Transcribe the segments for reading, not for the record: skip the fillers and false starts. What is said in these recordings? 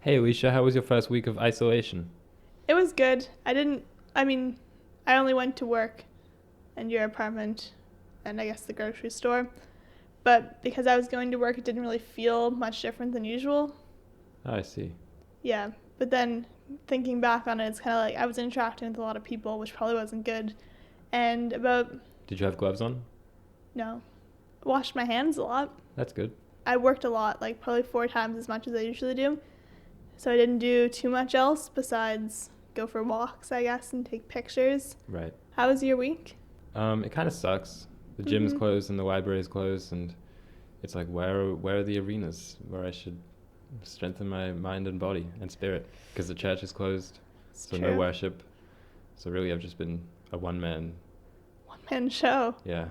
Hey Alicia, how was your first week of isolation? It was good. I only went to work and your apartment and I guess the grocery store. But because I was going to work, it didn't really feel much different than usual. Oh, I see. Yeah. But then thinking back on it, it's kind of like I was interacting with a lot of people, which probably wasn't good. And about, Did you have gloves on? no, washed my hands a lot. That's good. I worked a lot, like probably 4 times as much as I usually do. So I didn't do too much else besides go for walks, I guess, and take pictures. Right. How was your week? It kind of sucks. The gym's closed and the library's closed, and it's like where are the arenas where I should strengthen my mind and body and spirit? Because the church is closed, It's so true. no worship. So really, I've just been a one-man. One-man show. Yeah,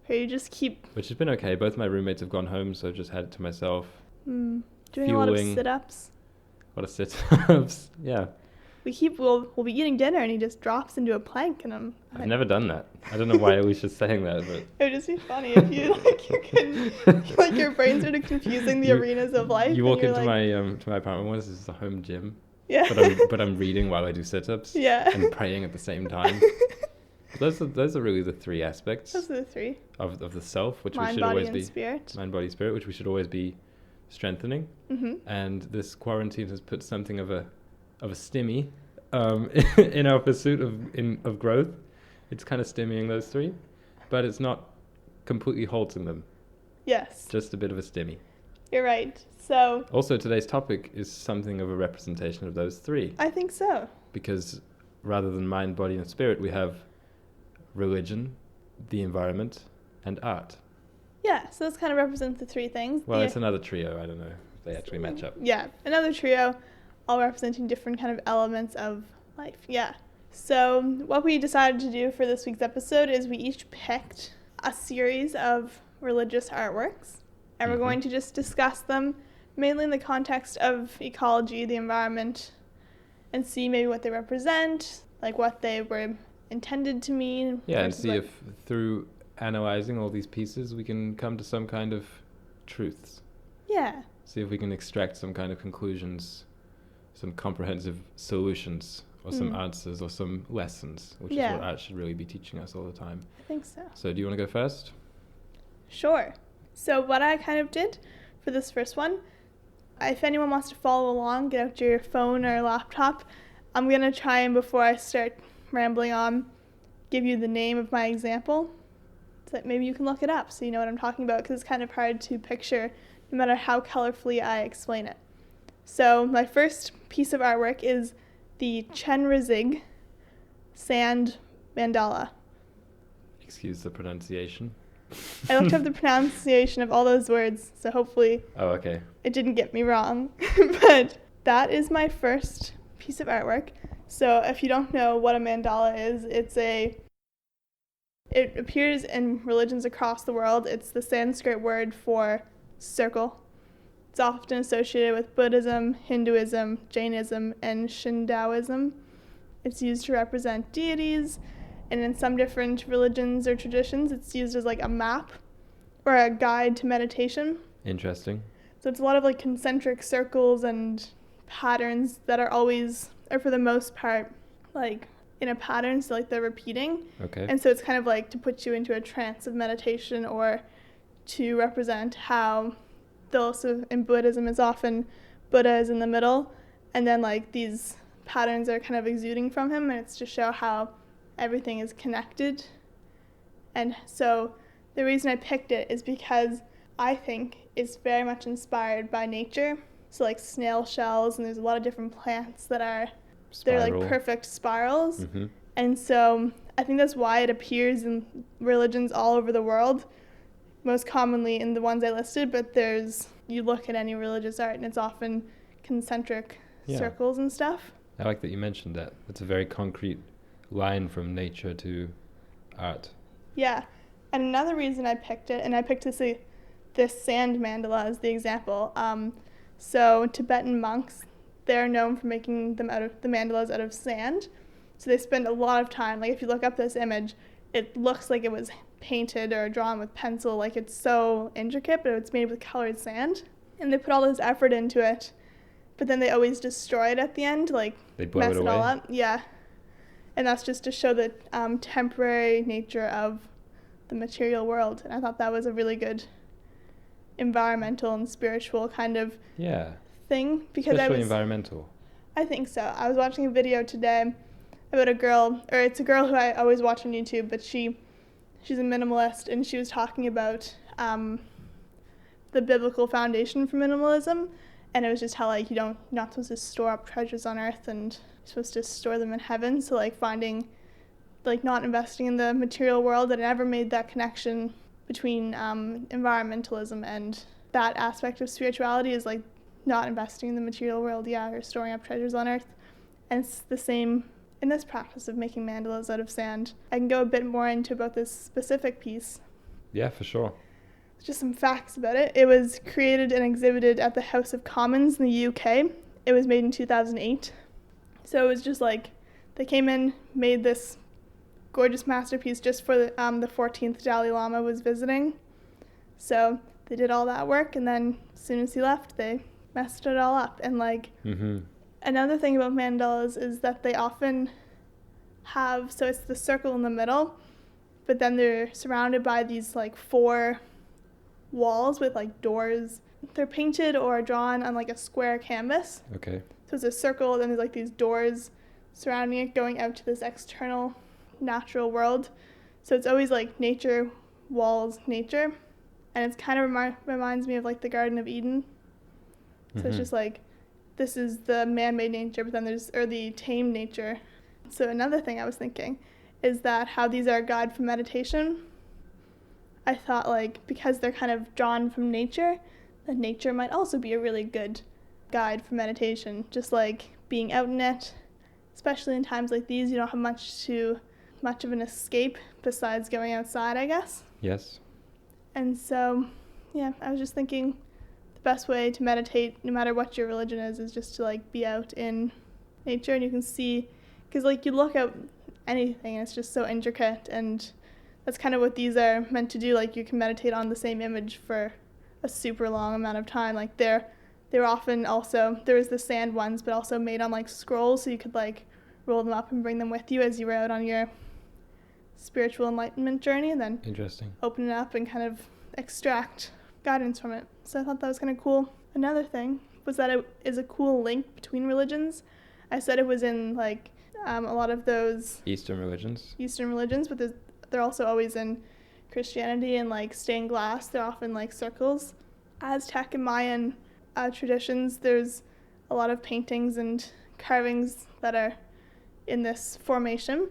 Or you just keep which has been okay. Both my roommates have gone home, so I've just had it to myself. doing a lot of Fueling. sit-ups. A lot of sit-ups. Yeah, We'll be eating dinner and he just drops into a plank and I've never done that. I don't know why Alicia's saying that, but it would just be funny if you can like your brain started confusing the arenas of life. You and walk you're into like, my apartment once. This is a home gym, yeah. but I'm reading while I do sit-ups. Yeah. And praying at the same time. Those are really the three aspects Those are the three. of the self, which we Mind, should body, always and be spirit. mind, body, spirit, which we should always be strengthening. And this quarantine has put something of a stimmy in our pursuit of growth. It's kind of stimmying those three, but it's not completely halting them. Yes. Just a bit of a stimmy. You're right. So Also, today's topic is something of a representation of those three, I think so. because rather than mind, body, and spirit, we have religion, the environment, and art. Yeah, so this kind of represents the three things. Well, it's another trio. I don't know if they actually match up. Yeah, another trio, all representing different kind of elements of life. Yeah. So what we decided to do for this week's episode is we each picked a series of religious artworks, and we're going to just discuss them mainly in the context of ecology, the environment, and see maybe what they represent, like what they were intended to mean. Yeah, and versus see what- if through analyzing all these pieces we can come to some kind of truths. Yeah. See if we can extract some kind of conclusions, some comprehensive solutions, or some answers, or some lessons, which is Yeah. what art should really be teaching us all the time. I think so. So do you want to go first? Sure. So what I kind of did for this first one, if anyone wants to follow along, get out your phone or laptop. I'm going to try and before I start rambling on, give you the name of my example so that maybe you can look it up so you know what I'm talking about, because it's kind of hard to picture no matter how colorfully I explain it. So my first piece of artwork is the Chenrezig sand mandala. Excuse the pronunciation. I looked up the pronunciation of all those words, so hopefully Oh, okay. it didn't get me wrong. But that is my first piece of artwork. So if you don't know what a mandala is, it appears in religions across the world. It's the Sanskrit word for circle. It's often associated with Buddhism, Hinduism, Jainism, and Shintoism. It's used to represent deities, and in some different religions or traditions, it's used as like a map or a guide to meditation. Interesting. So it's a lot of like concentric circles and patterns that are always, or for the most part, like in a pattern, so like they're repeating. Okay. And so it's kind of like to put you into a trance of meditation, or to represent how also in Buddhism is often Buddha is in the middle, and then like these patterns are kind of exuding from him, and it's to show how everything is connected. And so the reason I picked it is because I think it's very much inspired by nature. So like snail shells, and there's a lot of different plants that are they're like perfect spirals. And so I think that's why it appears in religions all over the world, most commonly in the ones I listed, but you look at any religious art and it's often concentric circles and stuff. I like that you mentioned that. It's a very concrete line from nature to art. Yeah. And another reason I picked it, and I picked this sand mandala as the example. So Tibetan monks, they're known for making the mandalas out of sand. So they spend a lot of time, like if you look up this image, it looks like it was painted or drawn with pencil, like it's so intricate, but it's made with colored sand. And they put all this effort into it but then they always destroy it at the end, like They blow mess it it all away? up. Yeah. And that's just to show the temporary nature of the material world. And I thought that was a really good environmental and spiritual kind of Yeah. thing. Because Especially environmental. I think so. I was watching a video today about a girl, or it's a girl who I always watch on YouTube, but she's a minimalist, and she was talking about the biblical foundation for minimalism, and it was just how, like, you're not supposed to store up treasures on earth, and you're supposed to store them in heaven. So, like, finding, like, not investing in the material world, and I never made that connection between environmentalism and that aspect of spirituality is, like, not investing in the material world, or storing up treasures on earth. And it's the same in this practice of making mandalas out of sand. I can go a bit more into about this specific piece. Yeah, for sure. Just some facts about it. It was created and exhibited at the House of Commons in the UK. It was made in 2008. So it was just like they came in, made this gorgeous masterpiece just for the 14th Dalai Lama was visiting. So they did all that work, and then as soon as he left, they messed it all up. And like another thing about mandalas is that they often have, so it's the circle in the middle, but then they're surrounded by these like 4 walls with like doors. They're painted or drawn on like a square canvas. Okay. So it's a circle, then there's like these doors surrounding it going out to this external natural world. So it's always like nature, walls, nature. And it's kind of reminds me of like the Garden of Eden. So it's just like, this is the man-made nature, but then there's, or the tamed nature. So another thing I was thinking is that how these are a guide for meditation. I thought like, because they're kind of drawn from nature, that nature might also be a really good guide for meditation. Just like being out in it, especially in times like these, you don't have much of an escape besides going outside, I guess. Yes. And so, yeah, I was just thinking the best way to meditate, no matter what your religion is just to like be out in nature, and you can see, because like you look at anything and it's just so intricate, and that's kind of what these are meant to do. Like you can meditate on the same image for a super long amount of time. Like they're often also, there was the sand ones, but also made on like scrolls, so you could like roll them up and bring them with you as you were out on your spiritual enlightenment journey, and then open it up and kind of extract guidance from it. So I thought that was kind of cool. Another thing was that it is a cool link between religions. I said it was in like a lot of those Eastern religions, but they're also always in Christianity, and like stained glass, they're often like circles. Aztec and Mayan traditions, there's a lot of paintings and carvings that are in this formation,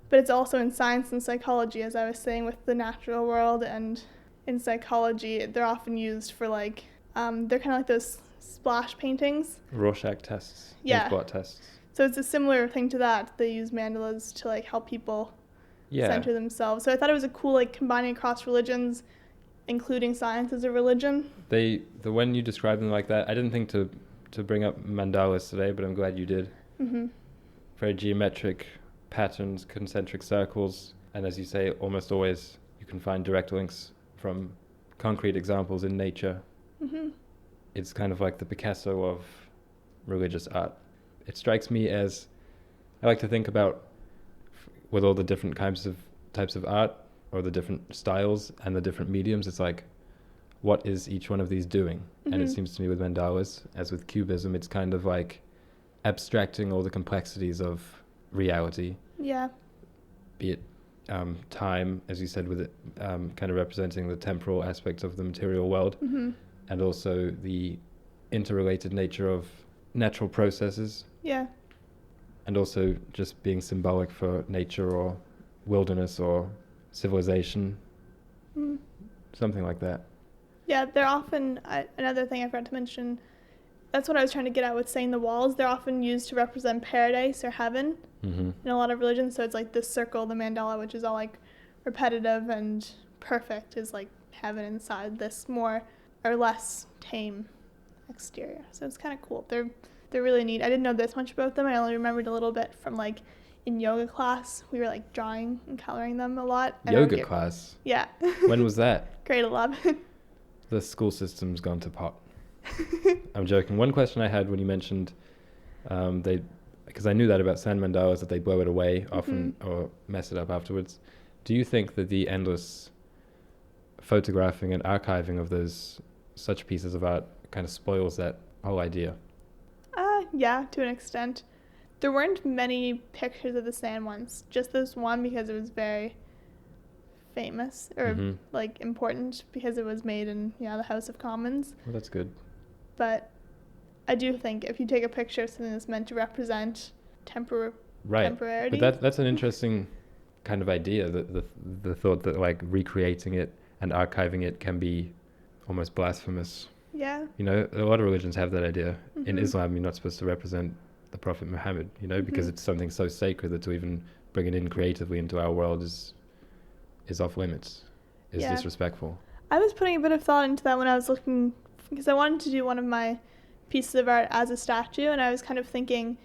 but it's also in science and psychology, as I was saying, with the natural world. And in psychology, they're often used for like, they're kind of like those splash paintings. Rorschach tests, yeah. Spot tests. So it's a similar thing to that. They use mandalas to like help people center themselves. So I thought it was a cool like combining across religions, including science as a religion. When you described them like that, I didn't think to bring up mandalas today, but I'm glad you did. Very geometric patterns, concentric circles, and as you say, almost always you can find direct links from concrete examples in nature. It's kind of like the Picasso of religious art. It strikes me as, I like to think about, with all the different types of art, or the different styles and the different mediums, it's like, what is each one of these doing? And it seems to me with mandalas, as with cubism, it's kind of like abstracting all the complexities of reality. Yeah. Be it time, as you said, with it kind of representing the temporal aspects of the material world, and also the interrelated nature of natural processes. Yeah. And also just being symbolic for nature or wilderness or civilization, something like that. Yeah, they're often, another thing I forgot to mention, that's what I was trying to get at with saying the walls. They're often used to represent paradise or heaven in a lot of religions. So it's like this circle, the mandala, which is all like repetitive and perfect, is like heaven inside this more or less tame exterior. So it's kind of cool. They're really neat. I didn't know this much about them. I only remembered a little bit from like in yoga class. We were like drawing and coloring them a lot. Yoga class? Yeah. When was that? Grade 11. The school system's gone to pot. I'm joking. One question I had when you mentioned because I knew that about sand mandalas, that they blow it away often or mess it up afterwards. Do you think that the endless photographing and archiving of those such pieces of art kind of spoils that whole idea? Yeah, to an extent. There weren't many pictures of the sand ones, just this one because it was very famous or like important because it was made in the House of Commons. Well, that's good. But I do think if you take a picture of something that's meant to represent temporarity. But that's an interesting kind of idea, the thought that like recreating it and archiving it can be almost blasphemous. Yeah. You know, a lot of religions have that idea. In Islam, you're not supposed to represent the Prophet Muhammad, you know, because it's something so sacred that to even bring it in creatively into our world is off limits, is disrespectful. I was putting a bit of thought into that when I was looking, because I wanted to do one of my pieces of art as a statue, and I was kind of thinking,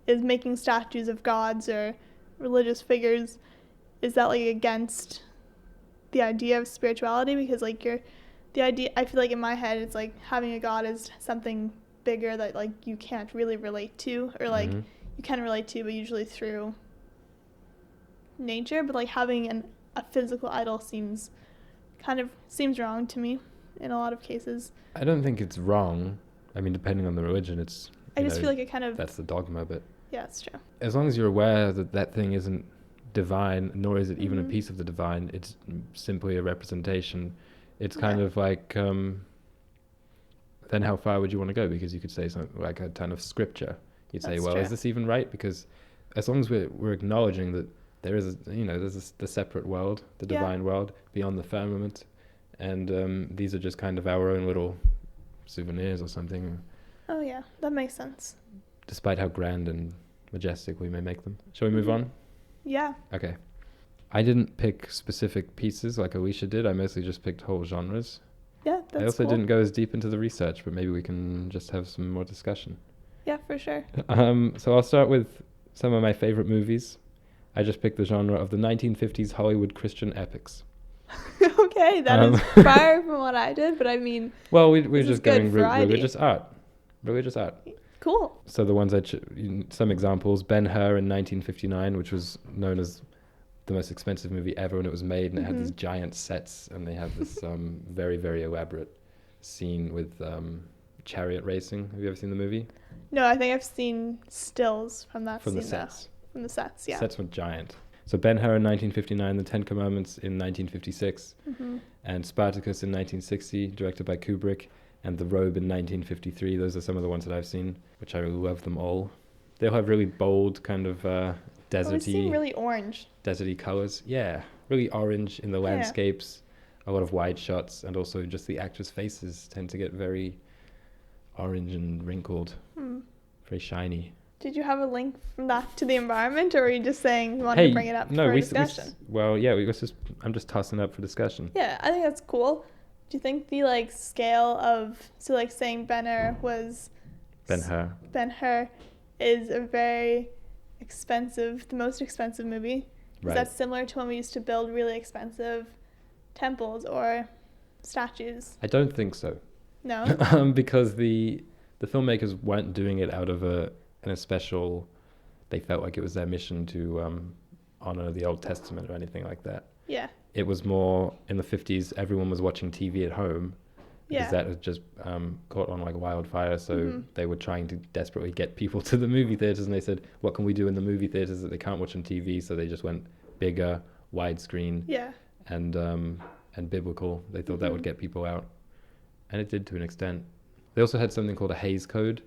is making statues of gods or religious figures, is that like against the idea of spirituality? Because like the idea, I feel like in my head it's like having a god is something bigger that like you can't really relate to, or like you can relate to but usually through nature, but like having a physical idol seems wrong to me in a lot of cases. I don't think it's wrong. I mean, depending on the religion, it's I just feel like it kind of, that's the dogma, but yeah, it's true. As long as you're aware that that thing isn't divine, nor is it even a piece of the divine, it's simply a representation. It's kind of like, then how far would you want to go? Because you could say something like a ton of scripture. You'd say, well, is this even right? Because as long as we're acknowledging that there is, there's the separate world, the divine world beyond the firmament, and these are just kind of our own little souvenirs or something. Oh yeah, that makes sense. Despite how grand and majestic we may make them. Shall we move on? Yeah. Okay. I didn't pick specific pieces like Alicia did. I mostly just picked whole genres. Yeah, that's I also cool. didn't go as deep into the research, but maybe we can just have some more discussion. Yeah, for sure. So I'll start with some of my favorite movies. I just picked the genre of the 1950s Hollywood Christian epics. Okay, that is far from what I did, but I mean... Well, we're just going religious art. Religious art. Cool. So the ones some examples, Ben-Hur in 1959, which was known as the most expensive movie ever when it was made, and it had these giant sets, and they have this very, very elaborate scene with chariot racing. Have you ever seen the movie? No, I think I've seen stills from that scene. From the sets. From the sets, yeah. Sets were giant. So Ben-Hur in 1959, The Ten Commandments in 1956, and Spartacus in 1960, directed by Kubrick, and The Robe in 1953. Those are some of the ones that I've seen, which I really love them all. They'll have really bold kind of deserty... I've seen really orange. Deserty colours. Yeah, really orange in the landscapes, a lot of wide shots, and also just the actors' faces tend to get very orange and wrinkled, very shiny. Did you have a link from that to the environment, or were you just saying you wanted to bring it up for discussion? I'm just tossing it up for discussion. Yeah, I think that's cool. Do you think the like scale of, so like saying Ben-Hur is a very expensive, the most expensive movie? Right. Is that similar to when we used to build really expensive temples or statues? I don't think so. No? Because the filmmakers weren't doing it out of in a special, they felt like it was their mission to honor the Old Testament or anything like that. Yeah. It was more in the 50s, everyone was watching TV at home because that had just caught on like wildfire. So they were trying to desperately get people to the movie theaters, and they said, what can we do in the movie theaters that they can't watch on TV? So they just went bigger, widescreen, and biblical. They thought that would get people out, and it did to an extent. They also had something called a Hays Code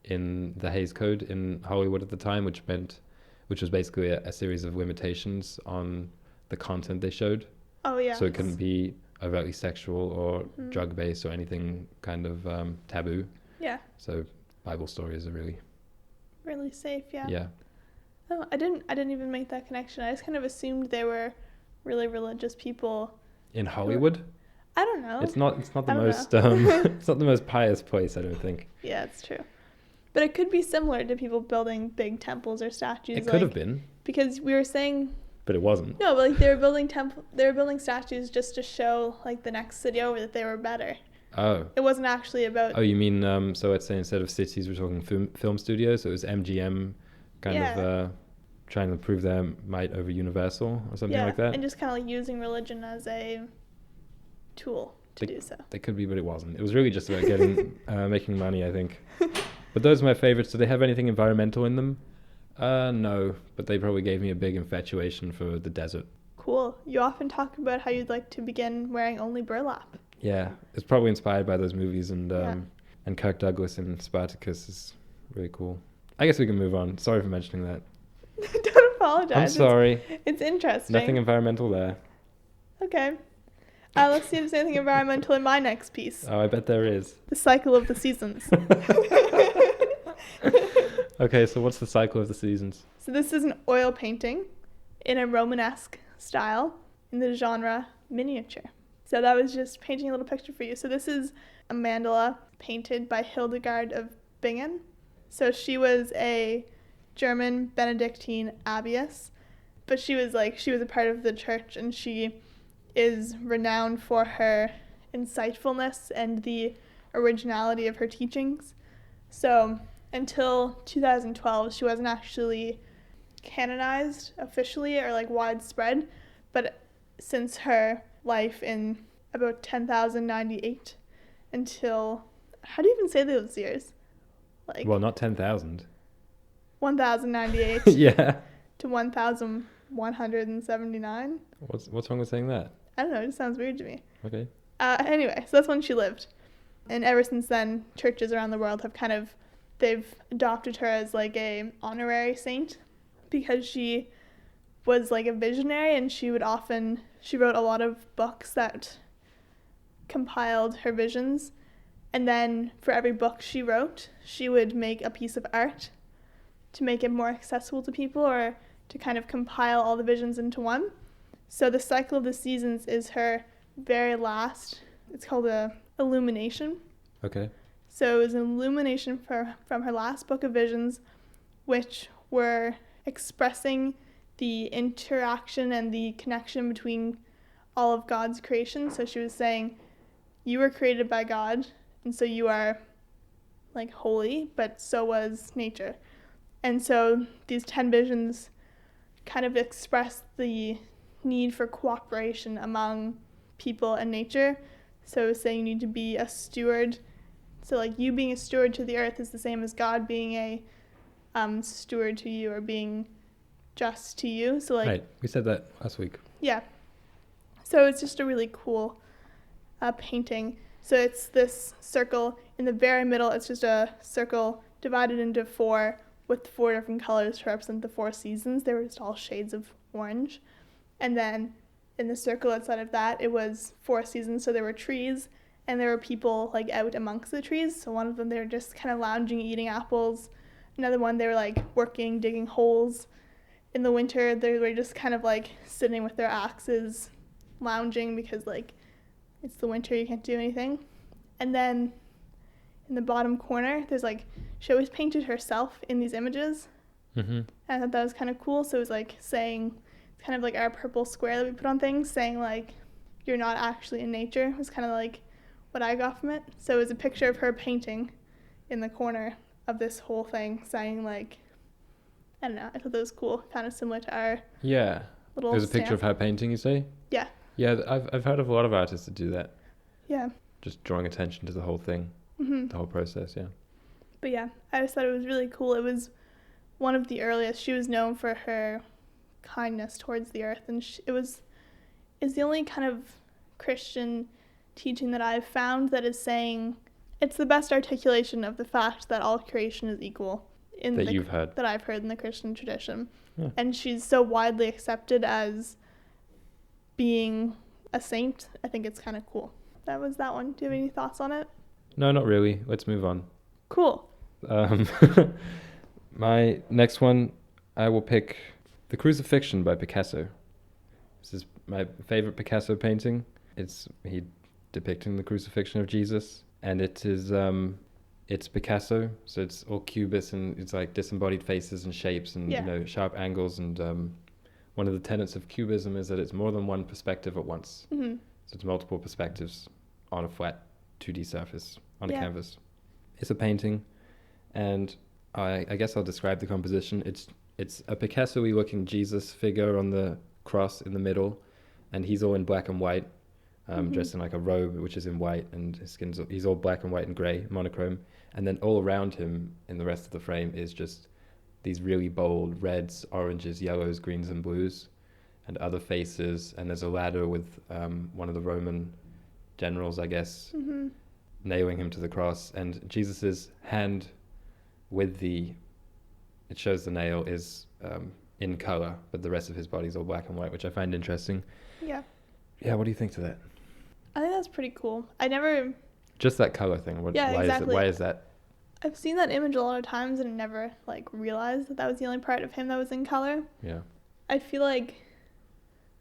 in Hollywood at the time, which was basically a series of limitations on the content they showed. Oh yeah. So it couldn't be overtly sexual or drug based or anything kind of taboo. Yeah. So Bible stories are really safe. Yeah. Yeah. Oh, I didn't even make that connection. I just kind of assumed they were really religious people. In Hollywood? I don't know. It's not the most it's not the most pious place, I don't think. Yeah, it's true. But it could be similar to people building big temples or statues. It could have been. Because we were saying... But it wasn't. No, but like they were building statues just to show like the next city over that they were better. Oh. It wasn't actually about... Oh, you mean, so let's say instead of cities, we're talking film studios, so it was MGM kind of trying to prove their might over Universal or something like that? And just kind of like using religion as a tool to do so. They could be, but it wasn't. It was really just about getting making money, I think. But those are my favorites. Do they have anything environmental in them? No, but they probably gave me a big infatuation for the desert. Cool. You often talk about how you'd like to begin wearing only burlap. Yeah, it's probably inspired by those movies, and Kirk Douglas in Spartacus is really cool. I guess we can move on. Sorry for mentioning that. Don't apologize. I'm sorry. It's interesting. Nothing environmental there. Okay. Let's see if there's anything environmental in my next piece. Oh, I bet there is. The cycle of the seasons. Okay, so what's the cycle of the seasons? So this is an oil painting in a Romanesque style in the genre miniature. So that was just painting a little picture for you. So this is a mandala painted by Hildegard of Bingen. So she was a German Benedictine abbess, but she was a part of the church, and she is renowned for her insightfulness and the originality of her teachings. So until 2012, she wasn't actually canonized officially or like widespread, but since her life in about 10,098 until, how do you even say those years? Like, well, not 10,000. 1,098 Yeah. to 1,179. What's wrong with saying that? I don't know, it just sounds weird to me. Okay. Anyway, so that's when she lived. And ever since then, churches around the world have they've adopted her as like a honorary saint because she was like a visionary, and she wrote a lot of books that compiled her visions. And then for every book she wrote, she would make a piece of art to make it more accessible to people, or to kind of compile all the visions into one. So the cycle of the seasons is her very last. It's called a illumination. Okay. So it was an illumination from her last book of visions, which were expressing the interaction and the connection between all of God's creation. So she was saying, you were created by God, and so you are like holy, but so was nature. And so these 10 visions kind of express the need for cooperation among people and nature. So it was saying you need to be a steward. So like you being a steward to the earth is the same as God being a steward to you, or being just to you. So like, right, we said that last week. Yeah. So it's just a really cool painting. So it's this circle in the very middle. It's just a circle divided into 4 with 4 different colors to represent the 4 seasons. They were just all shades of orange. And then in the circle outside of that, it was 4 seasons. So there were trees, and there were people like out amongst the trees. So one of them, they were just kind of lounging, eating apples. Another one, they were like working, digging holes. In the winter, they were just kind of like sitting with their axes, lounging, because like it's the winter, you can't do anything. And then in the bottom corner, there's like, she always painted herself in these images. Mm-hmm. And I thought that was kind of cool. So it was like saying, it's kind of like our purple square that we put on things, saying like, you're not actually in nature. It was kind of like what I got from it. So it was a picture of her painting in the corner of this whole thing, saying like, I don't know, I thought that was cool, kind of similar to our little There's a picture stamp. of her painting, you say? Yeah. Yeah, I've heard of a lot of artists that do that. Yeah. Just drawing attention to the whole thing, the whole process, yeah. But yeah, I just thought it was really cool. It was one of the earliest. She was known for her kindness towards the earth, and it's the only kind of Christian teaching that I've found that is saying, it's the best articulation of the fact that all creation is equal. You've heard. That I've heard in the Christian tradition. Yeah. And she's so widely accepted as being a saint. I think it's kind of cool. That was that one. Do you have any thoughts on it? No, not really. Let's move on. Cool. My next one, I will pick The Crucifixion by Picasso. This is my favorite Picasso painting. It's he depicting the crucifixion of Jesus, and it is it's Picasso, so it's all cubist, and it's like disembodied faces and shapes and sharp angles, and one of the tenets of cubism is that it's more than one perspective at once. Mm-hmm. So it's multiple perspectives on a flat 2D surface on a canvas. It's a painting, and I guess I'll describe the composition. It's a Picasso-y looking Jesus figure on the cross in the middle, and he's all in black and white, dressed in like a robe which is in white, and he's all black and white and grey, monochrome. And then all around him in the rest of the frame is just these really bold reds, oranges, yellows, greens and blues, and other faces. And there's a ladder with one of the Roman generals, I guess, nailing him to the cross. And Jesus's hand with it shows the nail, is in color, but the rest of his body's all black and white, which I find interesting. Yeah. Yeah, what do you think to that? I think that's pretty cool. Just that color thing. Exactly. Why is that? I've seen that image a lot of times and never like realized that was the only part of him that was in color. Yeah. I feel like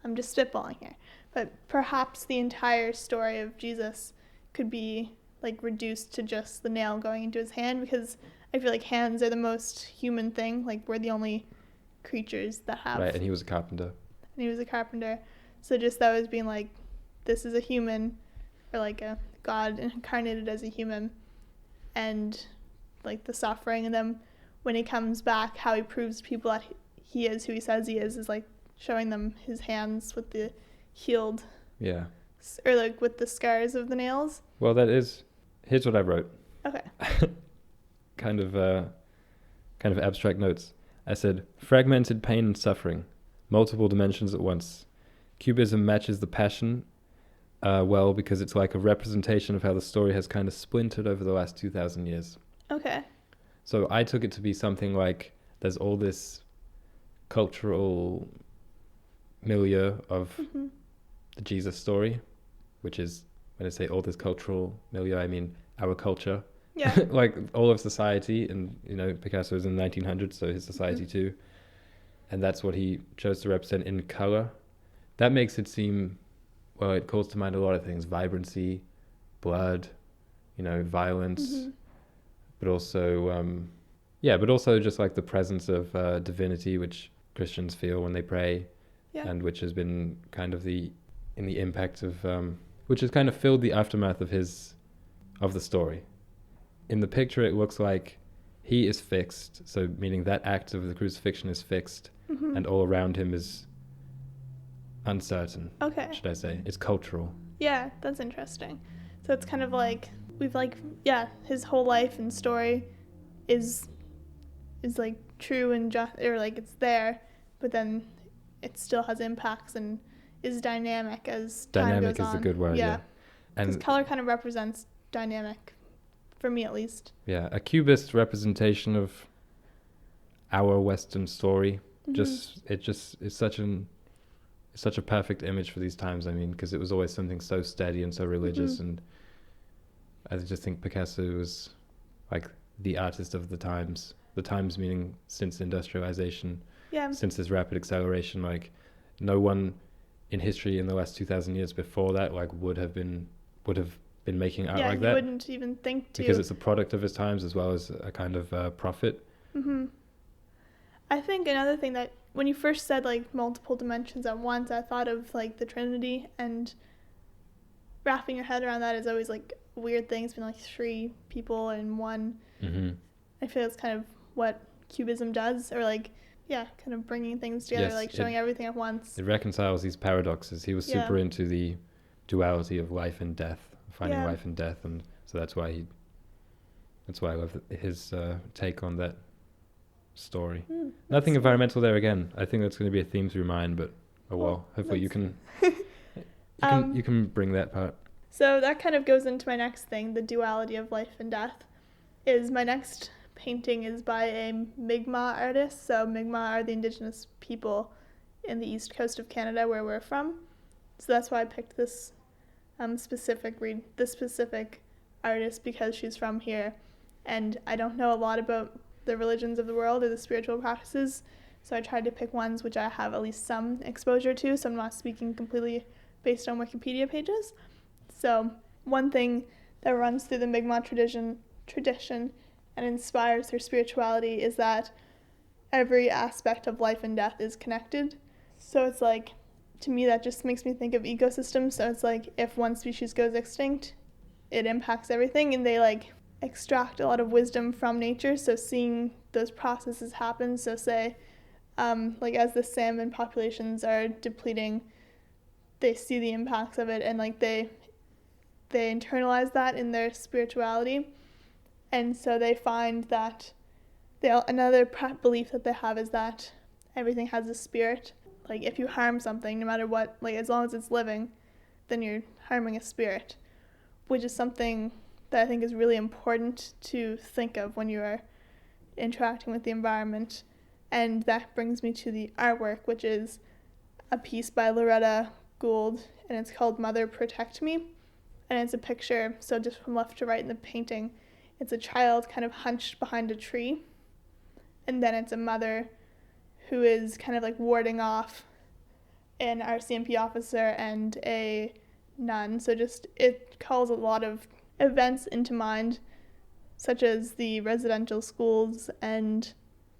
I'm just spitballing here, but perhaps the entire story of Jesus could be like reduced to just the nail going into his hand, because I feel like hands are the most human thing. Like, we're the only creatures that have. Right, and he was a carpenter. So just that was being like, this is a human, or like a God incarnated as a human, and like the suffering, and then when he comes back, how he proves to people that he is who he says he is like showing them his hands with the healed. Yeah. Or like with the scars of the nails. Well, here's what I wrote. Okay. kind of abstract notes. I said, fragmented pain and suffering, multiple dimensions at once. Cubism matches the passion well, because it's like a representation of how the story has kind of splintered over the last 2,000 years. Okay. So I took it to be something like there's all this cultural milieu of the Jesus story, which is, when I say all this cultural milieu, I mean our culture. Yeah. Like all of society, and Picasso was in the 1900s, so his society too. And that's what he chose to represent in color. That makes it seem, well, it calls to mind a lot of things: vibrancy, blood, violence, but also, but also just like the presence of divinity, which Christians feel when they pray, and which has been kind of in the impact of, which has kind of filled the aftermath of the story. In the picture, it looks like he is fixed, so meaning that act of the crucifixion is fixed, and all around him is uncertain. Okay. Should I say? It's cultural. Yeah, that's interesting. So it's kind of like his whole life and story is like true and just, or like it's there, but then it still has impacts and is dynamic as time goes on. Dynamic is a good word. Yeah. Because color kind of represents dynamic, for me at least. Yeah, a cubist representation of our Western story. It's such a perfect image for these times. I mean, because it was always something so steady and so religious, and I just think Picasso was like the artist of the times. The times meaning since industrialization, since this rapid acceleration. Like, no one in history in the last 2,000 years before that like would have been making art like that. Yeah, wouldn't even think to. Because it's a product of his times as well as a kind of prophet. I think another thing that when you first said like multiple dimensions at once, I thought of like the Trinity, and wrapping your head around that is always like a weird thing. It's been like three people in one. I feel it's kind of what Cubism does, or like, kind of bringing things together, like showing everything at once. It reconciles these paradoxes. He was super into the duality of life and death, finding life and death, and so that's why I love his take on that story. Nothing environmental there again. I think that's going to be a theme through mine, but hopefully you can you can bring that part. So that kind of goes into my next thing, the duality of life and death. My next painting is by a Mi'kmaq artist. So Mi'kmaq are the indigenous people in the east coast of Canada where we're from. So that's why I picked this specific artist, because she's from here, and I don't know a lot about the religions of the world or the spiritual practices, so I tried to pick ones which I have at least some exposure to, so I'm not speaking completely based on Wikipedia pages. So one thing that runs through the Mi'kmaq tradition and inspires her spirituality is that every aspect of life and death is connected. So it's like, to me, that just makes me think of ecosystems. So it's like, if one species goes extinct, it impacts everything, and they like extract a lot of wisdom from nature. So seeing those processes happen, so say like as the salmon populations are depleting, they see the impacts of it, and like they internalize that in their spirituality. And so they find that another belief that they have is that everything has a spirit. Like if you harm something, no matter what, like as long as it's living, then you're harming a spirit, which is something that I think is really important to think of when you are interacting with the environment. And that brings me to the artwork, which is a piece by Loretta Gould, and it's called Mother Protect Me. And it's a picture, so just from left to right in the painting, it's a child kind of hunched behind a tree, and then it's a mother who is kind of like warding off an RCMP officer and a nun. So just it calls a lot of events into mind, such as the residential schools and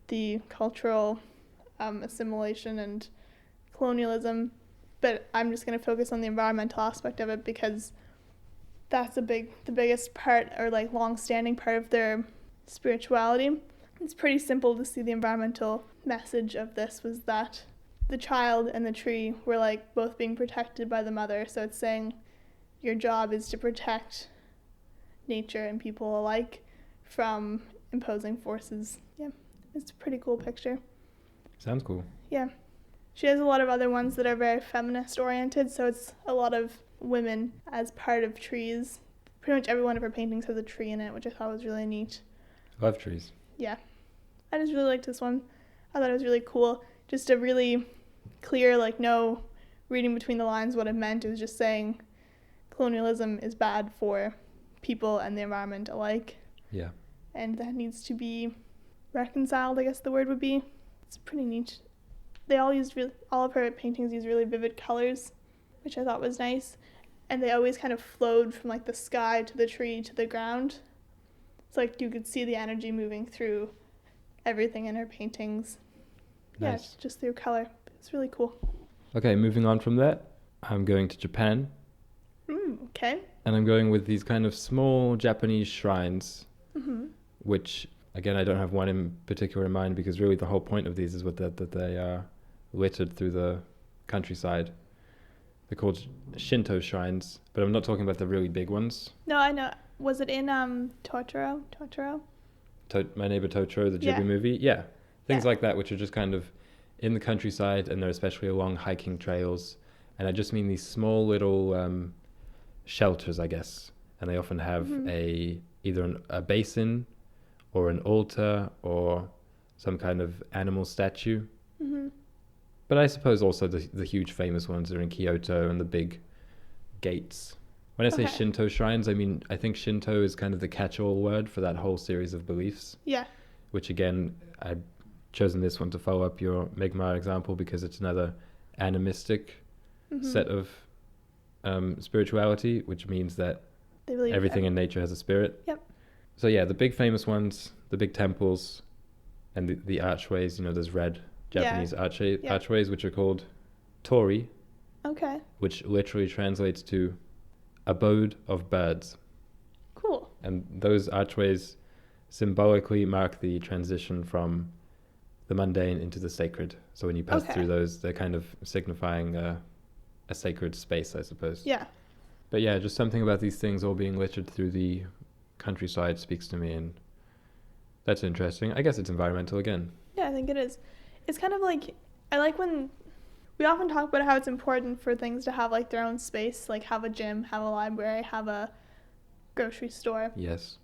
the cultural assimilation and colonialism. But I'm just going to focus on the environmental aspect of it because that's the biggest part, or like long-standing part of their spirituality. It's pretty simple to see the environmental message of this was that the child and the tree were like both being protected by the mother. So it's saying your job is to protect nature and people alike from imposing forces. Yeah, it's a pretty cool picture. Sounds cool. Yeah. She has a lot of other ones that are very feminist oriented, so it's a lot of women as part of trees. Pretty much every one of her paintings has a tree in it, which I thought was really neat. Love trees. Yeah. I just really liked this one. I thought it was really cool. Just a really clear, like no reading between the lines what it meant. It was just saying colonialism is bad for people and the environment alike. Yeah. And that needs to be reconciled, I guess the word would be. It's pretty neat. They all of her paintings use really vivid colors, which I thought was nice. And they always kind of flowed from like the sky to the tree to the ground. It's like you could see the energy moving through everything in her paintings. Nice. Yeah, just through color. It's really cool. Okay, moving on from that, I'm going to Japan. Okay. And I'm going with these kind of small Japanese shrines, Mm-hmm. which, again, I don't have one in particular in mind because really the whole point of these is that they are littered through the countryside. They're called Shinto shrines, but I'm not talking about the really big ones. No, I know. Was it in Totoro? My Neighbor Totoro, the Ghibli movie? Yeah. Things like that, which are just kind of in the countryside, and they're especially along hiking trails. And I just mean these small little shelters, I guess. And they often have either a basin or an altar or some kind of animal statue. Mm-hmm. But I suppose also the huge famous ones are in Kyoto and the big gates. When I say Shinto shrines, I think Shinto is kind of the catch-all word for that whole series of beliefs. Yeah. Which again, I've chosen this one to follow up your Mi'kmaq example because it's another animistic set of spirituality, which means that everything in nature has a spirit. Yep. So yeah, the big famous ones, the big temples, and the archways. There's red Japanese archways, which are called torii. Okay. Which literally translates to abode of birds. Cool. And those archways symbolically mark the transition from the mundane into the sacred. So when you pass through those, they're kind of signifying a sacred space, I suppose. Yeah. But yeah, just something about these things all being littered through the countryside speaks to me, and that's interesting. I guess it's environmental again. Yeah, I think it is. It's kind of like, I like when we often talk about how it's important for things to have like their own space, like have a gym, have a library, have a grocery store. Yes.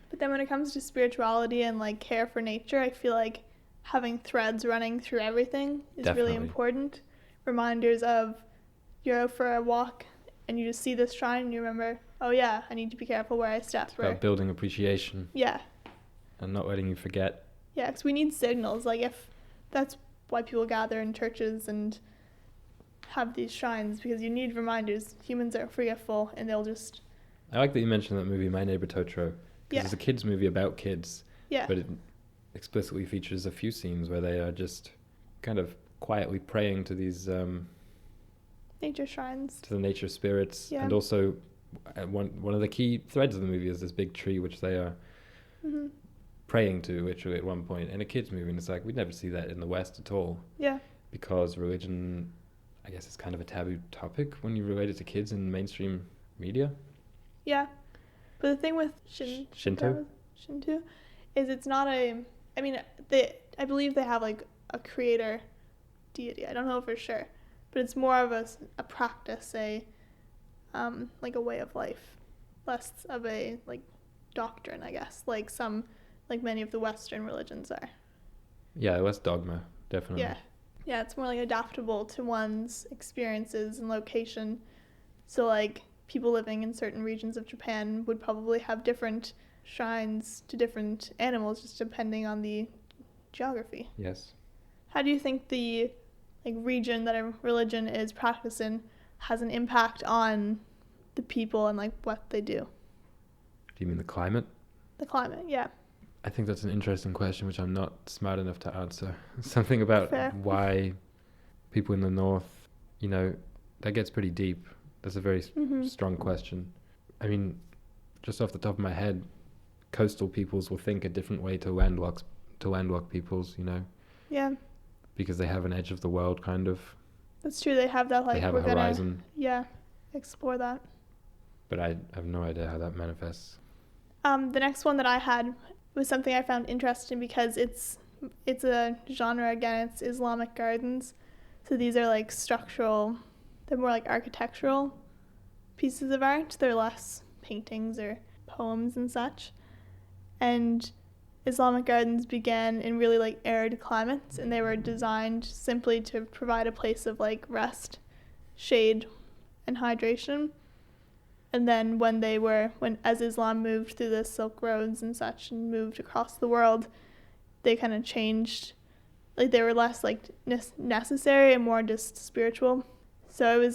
But then when it comes to spirituality and like care for nature, I feel like having threads running through everything is really important. Reminders of you're out for a walk and you just see this shrine and you remember, oh yeah, I need to be careful where I step. It's about building appreciation. Yeah. And not letting you forget. Yeah, because we need signals. Like if that's why people gather in churches and have these shrines, because you need reminders. Humans are forgetful and they'll just... I like that you mentioned that movie, My Neighbor Totoro. Because it's a kids' movie about kids. Yeah. But it explicitly features a few scenes where they are just kind of quietly praying to these... nature shrines. To the nature spirits. Yeah. And also one of the key threads of the movie is this big tree which they are praying to, literally, at one point in a kids movie, and it's like we'd never see that in the West at all. Yeah. Because religion, I guess, is kind of a taboo topic when you relate it to kids in mainstream media. Yeah, but the thing with Shinto is it's not a. I mean, I believe they have like a creator deity. I don't know for sure, but it's more of a practice, like a way of life, less of a like doctrine, I guess, like many of the Western religions are. Yeah, less dogma, definitely. Yeah, it's more like adaptable to one's experiences and location. So like people living in certain regions of Japan would probably have different shrines to different animals just depending on the geography. Yes. How do you think the like region that a religion is practiced in has an impact on the people and like what they do? Do you mean the climate? The climate, yeah. I think that's an interesting question which I'm not smart enough to answer. Something about why people in the north, that gets pretty deep. That's a very strong question. I mean, just off the top of my head, coastal peoples will think a different way to landlocked peoples, Yeah. Because they have an edge of the world, kind of. That's true. They have that, like, they have a horizon. Explore that. But I have no idea how that manifests. The next one that I had was something I found interesting because it's a genre, again, it's Islamic gardens. So these are like structural, they're more like architectural pieces of art. They're less paintings or poems and such. And Islamic gardens began in really like arid climates, and they were designed simply to provide a place of like rest, shade, and hydration. And then when as Islam moved through the Silk Roads and such and moved across the world, they kind of changed. Like they were less like necessary and more just spiritual. So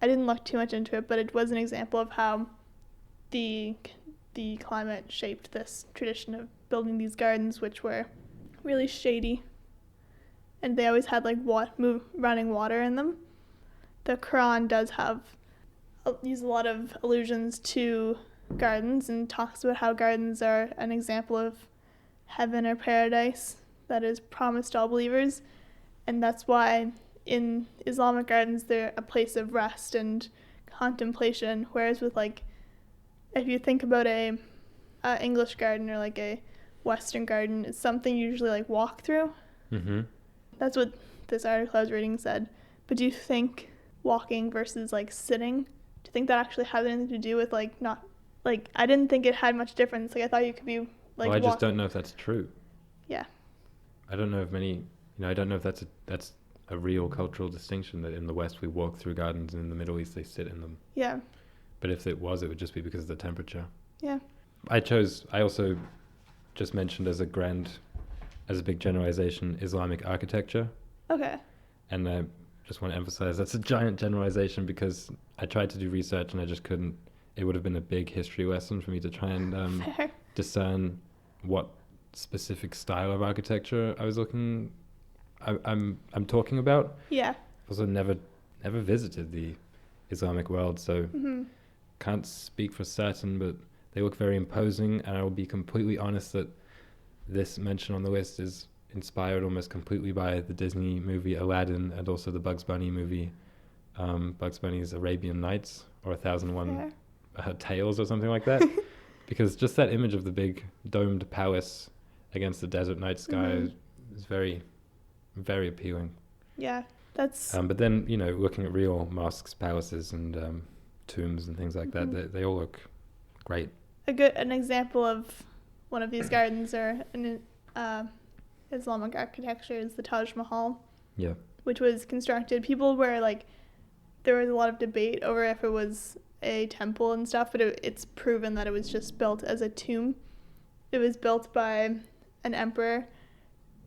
I didn't look too much into it, but it was an example of how the climate shaped this tradition of building these gardens, which were really shady. And they always had like running water in them. The Quran does use a lot of allusions to gardens and talks about how gardens are an example of heaven or paradise that is promised to all believers. And that's why in Islamic gardens they're a place of rest and contemplation, whereas with like if you think about a English garden or like a Western garden, it's something you usually like walk through. That's what this article I was reading said. But do you think walking versus like sitting, do you think that actually has anything to do with like not like I didn't think it had much difference. Like I thought you could be like I just don't know if that's true. Yeah. I don't know if I don't know if that's a real cultural distinction, that in the West we walk through gardens and in the Middle East they sit in them. Yeah. But if it was, it would just be because of the temperature. Yeah. I also just mentioned as a big generalization, Islamic architecture. Okay. And I just want to emphasize that's a giant generalization because I tried to do research and I just couldn't. It would have been a big history lesson for me to try and discern what specific style of architecture I'm talking about. Yeah. Also never visited the Islamic world, so can't speak for certain, but they look very imposing, and I will be completely honest that this mention on the list is inspired almost completely by the Disney movie Aladdin and also the Bugs Bunny movie, Bugs Bunny's Arabian Nights or 1001 Tales or something like that. Because just that image of the big domed palace against the desert night sky is very, very appealing. Yeah, that's... but then, looking at real mosques, palaces, and tombs and things like that, they all look great. An example of one of these gardens or an Islamic architecture is the Taj Mahal. Yeah. Which was constructed. People were like, there was a lot of debate over if it was a temple and stuff, but it's proven that it was just built as a tomb. It was built by an emperor,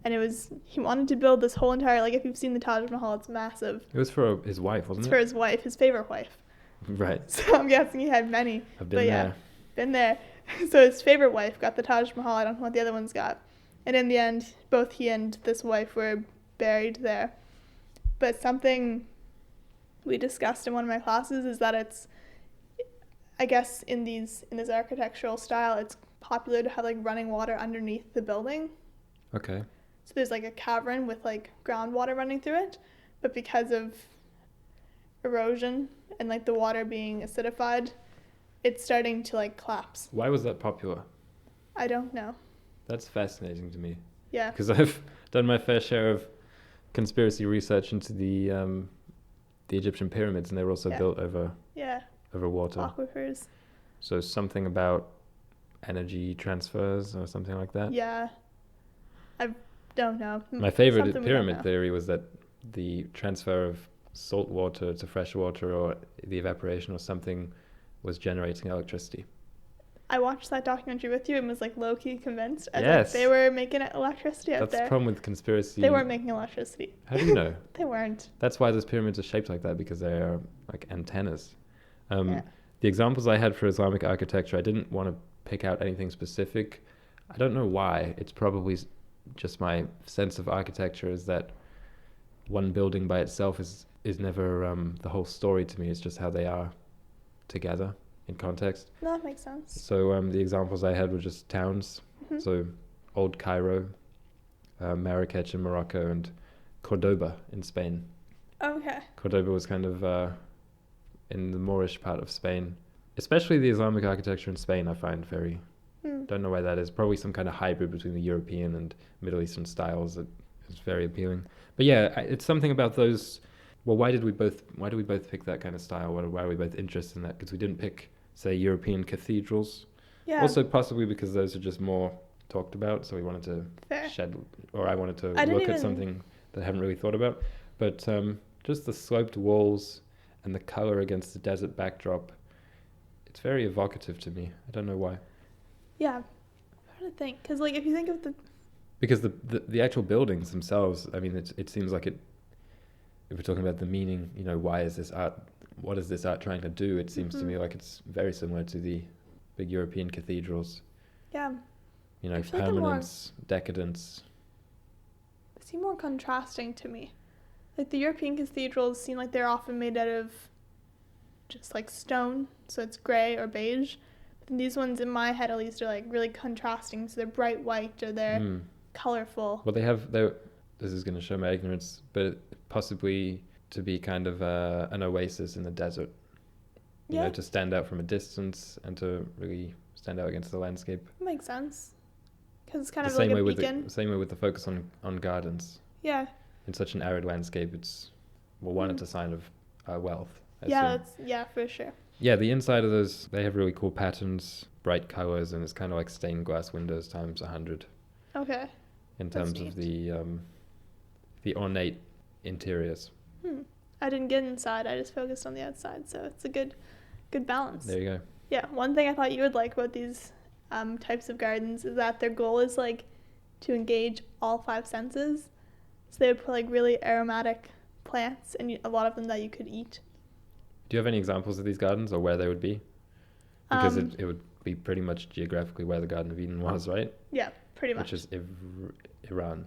and he wanted to build this whole entire, like if you've seen the Taj Mahal, it's massive. It was for his wife, wasn't it? It's for his wife, his favorite wife. Right. So I'm guessing he had many. I've been there. Been there. So his favorite wife got the Taj Mahal. I don't know what the other ones got. And in the end, both he and this wife were buried there. But something we discussed in one of my classes is that I guess in this architectural style, it's popular to have like running water underneath the building. Okay. So there's like a cavern with like groundwater running through it, but because of erosion and like the water being acidified, it's starting to like collapse. Why was that popular? I don't know. That's fascinating to me. Yeah. Because I've done my fair share of conspiracy research into the Egyptian pyramids, and they were also built over water. Aquifers. So something about energy transfers or something like that. Yeah. I don't know. My favorite pyramid theory was that the transfer of salt water to fresh water, or the evaporation or something, was generating electricity. I watched that documentary with you and was like low-key convinced. Yes. They were making electricity out there. That's the problem with conspiracy. They weren't making electricity. How do you know? They weren't. That's why those pyramids are shaped like that, because they are like antennas. The examples I had for Islamic architecture, I didn't want to pick out anything specific. I don't know why. It's probably just my sense of architecture is that one building by itself is never the whole story to me. It's just how they are together in context. No, that makes sense. So the examples I had were just towns. Mm-hmm. So Old Cairo, Marrakech in Morocco, and Cordoba in Spain. Okay. Cordoba was kind of in the Moorish part of Spain. Especially the Islamic architecture in Spain I find very... Don't know why that is. Probably some kind of hybrid between the European and Middle Eastern styles that is very appealing. But yeah, it's something about those... Well, why did we both pick that kind of style? Why are we both interested in that? Because we didn't pick, say, European cathedrals. Yeah. Also, possibly because those are just more talked about, so we wanted to I wanted to look at something that I haven't really thought about. But just the sloped walls and the color against the desert backdrop, it's very evocative to me. I don't know why. Yeah, I'm trying to think, because like if you think of because the actual buildings themselves, I mean, it seems like it. If we're talking about the meaning, why is this art? What is this art trying to do? It seems to me like it's very similar to the big European cathedrals. Yeah. Permanence, decadence. They seem more contrasting to me. Like the European cathedrals seem like they're often made out of just like stone, so it's grey or beige. And these ones, in my head at least, are like really contrasting. So they're bright white or they're colorful. Well, this is going to show my ignorance, but possibly to be kind of an oasis in the desert. You know, to stand out from a distance and to really stand out against the landscape. Makes sense. Because it's kind of like a beacon. The same way with the focus on gardens. Yeah. In such an arid landscape, it's it's a sign of wealth. Yeah, for sure. Yeah, the inside of those, they have really cool patterns, bright colors, and it's kind of like stained glass windows times 100. Okay. In terms of the ornate interiors. I didn't get inside. I just focused on the outside, so it's a good balance. There you go. Yeah, one thing I thought you would like about these types of gardens is that their goal is like to engage all 5 senses. So they would put like really aromatic plants, and a lot of them that you could eat. Do you have any examples of these gardens or where they would be? Because it would be pretty much geographically where the Garden of Eden was, right? Yeah, pretty much. Which is Iran.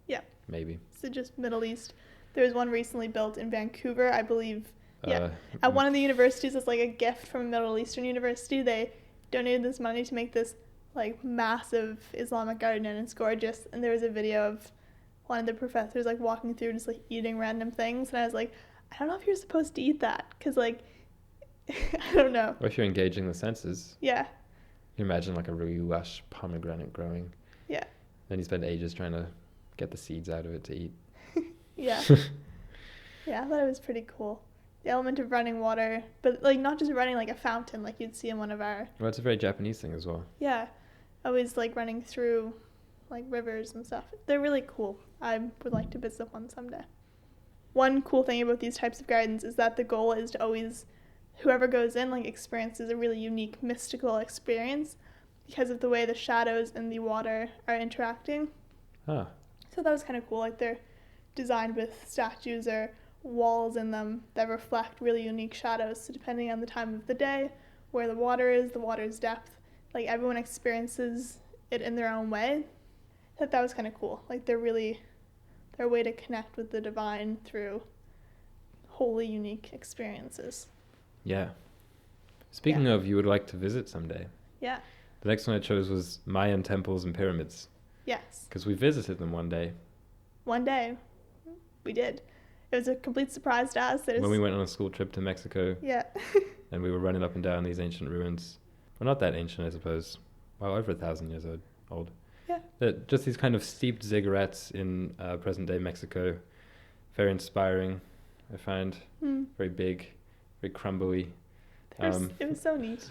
Yeah. Maybe. So just Middle East. There was one recently built in Vancouver, I believe. Yeah. At one of the universities, it's like a gift from a Middle Eastern university. They donated this money to make this like massive Islamic garden, and it's gorgeous. And there was a video of one of the professors like walking through just like eating random things, and I was like, I don't know if you're supposed to eat that, because like I don't know. Or if you're engaging the senses. Yeah. You imagine like a really lush pomegranate growing. Yeah. Then you spend ages trying to get the seeds out of it to eat. Yeah. Yeah, I thought it was pretty cool. The element of running water, but like not just running like a fountain like you'd see in one of our... Well, it's a very Japanese thing as well. Yeah. Always like running through like rivers and stuff. They're really cool. I would like to visit one someday. One cool thing about these types of gardens is that the goal is to always, whoever goes in like experiences a really unique mystical experience because of the way the shadows and the water are interacting. Huh. So that was kind of cool. Like they're designed with statues or walls in them that reflect really unique shadows. So depending on the time of the day, where the water's depth, like everyone experiences it in their own way. I thought that was kind of cool. Like their way to connect with the divine through wholly unique experiences. Yeah. Speaking of, you would like to visit someday. Yeah. The next one I chose was Mayan temples and pyramids. Yes. Because we visited them one day. One day. We did. It was a complete surprise to us. When we went on a school trip to Mexico. Yeah. And we were running up and down these ancient ruins. Well, not that ancient, I suppose. Well, over 1,000 years old. Yeah. Just these kind of steeped ziggurats in present-day Mexico. Very inspiring, I find. Very big, very crumbly. It was so neat.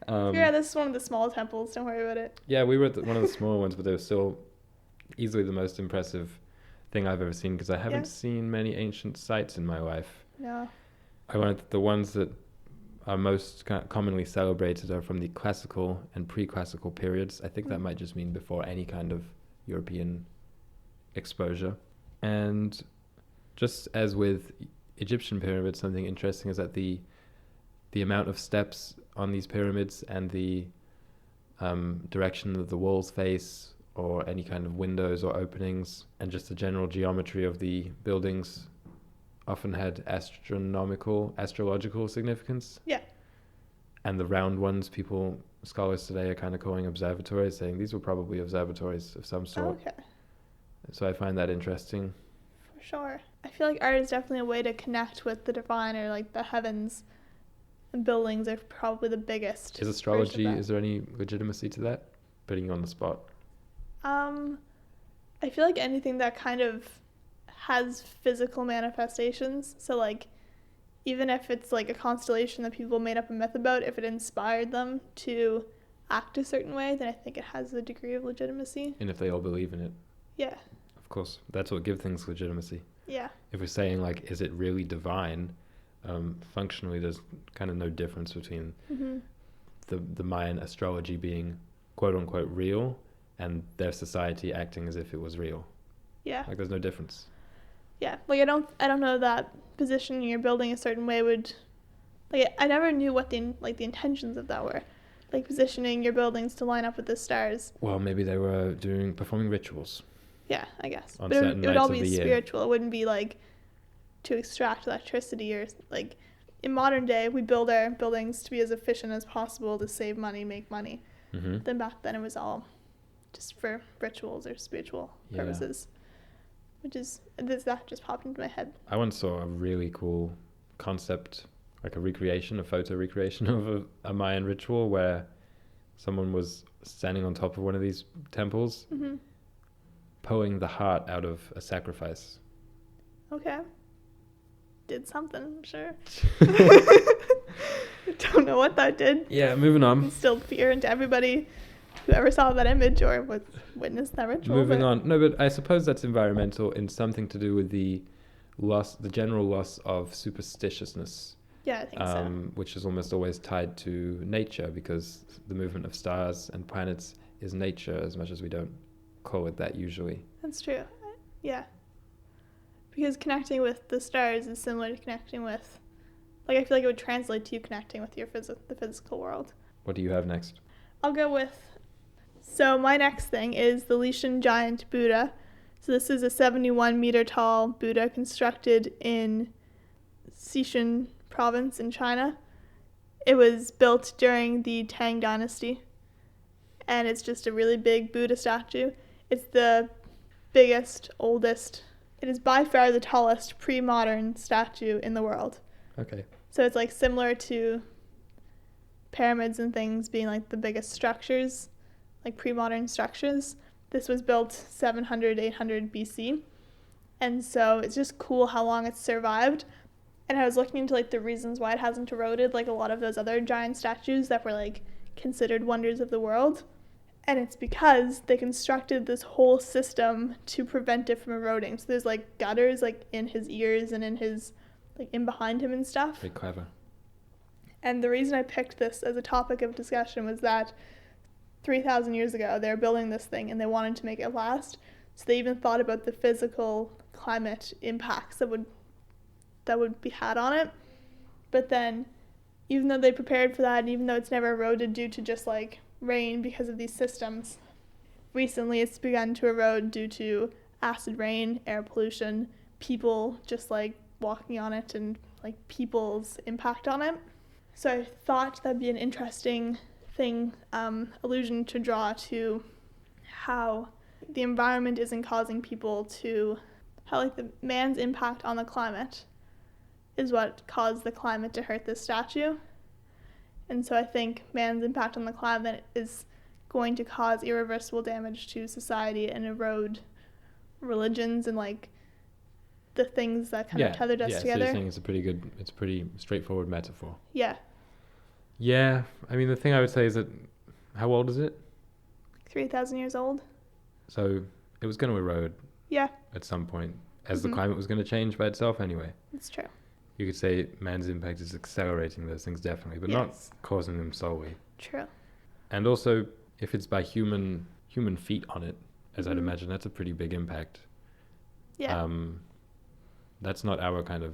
Yeah, this is one of the small temples. Don't worry about it. Yeah, we were at one of the smaller ones, but they were still easily the most impressive thing I've ever seen, because I haven't seen many ancient sites in my life. No. I wanted the ones that are most commonly celebrated are from the classical and pre-classical periods. I think that might just mean before any kind of European exposure. And just as with Egyptian pyramids, something interesting is that the amount of steps on these pyramids and the direction that the walls face, or any kind of windows or openings, and just the general geometry of the buildings often had astrological significance. Yeah. And the round ones, scholars today are kind of calling observatories, saying these were probably observatories of some sort. Okay. So I find that interesting. For sure. I feel like art is definitely a way to connect with the divine, or like the heavens, and buildings are probably the biggest. Is astrology, is there any legitimacy to that? Putting you on the spot. I feel like anything that kind of has physical manifestations, so like even if it's like a constellation that people made up a myth about, if it inspired them to act a certain way, then I think it has a degree of legitimacy. And if they all believe in it. Yeah. Of course. That's what gives things legitimacy. Yeah. If we're saying, like, is it really divine, functionally there's kind of no difference between the Mayan astrology being quote-unquote real and their society acting as if it was real. Yeah. Like, there's no difference. Yeah. Like, I don't know that positioning your building a certain way would, like, I never knew what the intentions of that were. Like, positioning your buildings to line up with the stars. Well, maybe they were performing rituals. Yeah, I guess. On but certain it would nights all of be the year. spiritual. It wouldn't be like to extract electricity, or like in modern day we build our buildings to be as efficient as possible to save money, make money. Then back then it was all just for rituals or spiritual purposes. That just popped into my head. I once saw a really cool concept, like a photo recreation of a Mayan ritual where someone was standing on top of one of these temples, pulling the heart out of a sacrifice. Okay. Did something, I'm sure. Don't know what that did. Yeah, moving on. Instilled fear into everybody who ever saw that image or witnessed that ritual. Moving on. No, but I suppose that's environmental in something to do with the general loss of superstitiousness. Yeah, I think so. Which is almost always tied to nature, because the movement of stars and planets is nature, as much as we don't call it that usually. That's true. Yeah. Because connecting with the stars is similar to connecting with, like, I feel like it would translate to you connecting with your the physical world. What do you have next? I'll go with, so my next thing is the Lichen Giant Buddha. So this is a 71-meter tall Buddha constructed in Sichuan province in China. It was built during the Tang Dynasty, and it's just a really big Buddha statue. It's the biggest, oldest. It is by far the tallest pre-modern statue in the world. Okay. So it's like similar to pyramids and things being like the biggest structures, like pre-modern structures. This was built 700, 800 BC. And so it's just cool how long it's survived. And I was looking into like the reasons why it hasn't eroded like a lot of those other giant statues that were like considered wonders of the world. And it's because they constructed this whole system to prevent it from eroding. So there's like gutters like in his ears and in his like in behind him and stuff. Very clever. And the reason I picked this as a topic of discussion was that 3,000 years ago they were building this thing and they wanted to make it last. So they even thought about the physical climate impacts that would be had on it. But then even though they prepared for that, and even though it's never eroded due to just like rain because of these systems, recently it's begun to erode due to acid rain, air pollution, people just like walking on it, and like people's impact on it. So I thought that'd be an interesting thing, allusion to draw to how the environment isn't causing people to, how like the man's impact on the climate is what caused the climate to hurt this statue. And so I think man's impact on the climate is going to cause irreversible damage to society and erode religions and like the things that kind of tethered us together. So you're saying it's a pretty straightforward metaphor. Yeah. Yeah, I mean, the thing I would say is that, how old is it? 3,000 years old. So it was going to erode. Yeah. At some point, as the climate was going to change by itself anyway. It's true. You could say man's impact is accelerating those things definitely, but not causing them solely. True. And also, if it's by human feet on it, as I'd imagine, that's a pretty big impact. Yeah. That's not our kind of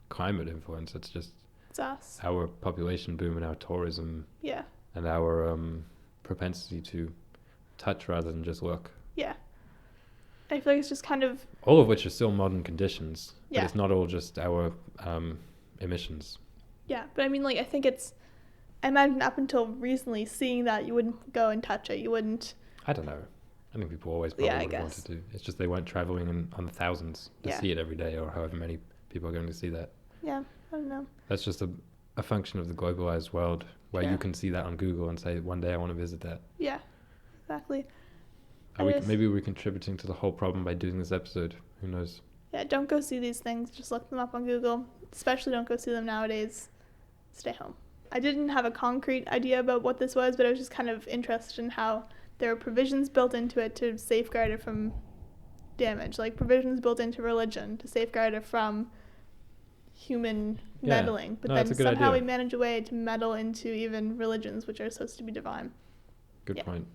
climate influence. It's just us. Our population boom and our tourism. Yeah. And our propensity to touch rather than just look. Yeah. I feel like it's just kind of... All of which are still modern conditions. Yeah. But it's not all just our emissions. Yeah, but I mean, like, I think it's... I imagine up until recently, seeing that, you wouldn't go and touch it. You wouldn't... I don't know. I think people always probably would have wanted to. It's just they weren't traveling on the thousands to see it every day, or however many people are going to see that. Yeah, I don't know. That's just a function of the globalized world, where you can see that on Google and say, one day I want to visit that. Yeah, exactly. Maybe we're contributing to the whole problem by doing this episode. Who knows? Yeah, don't go see these things. Just look them up on Google. Especially don't go see them nowadays. Stay home. I didn't have a concrete idea about what this was, but I was just kind of interested in how there are provisions built into it to safeguard it from damage. Like provisions built into religion to safeguard it from human meddling. But then somehow we manage a way to meddle into even religions which are supposed to be divine. Good point.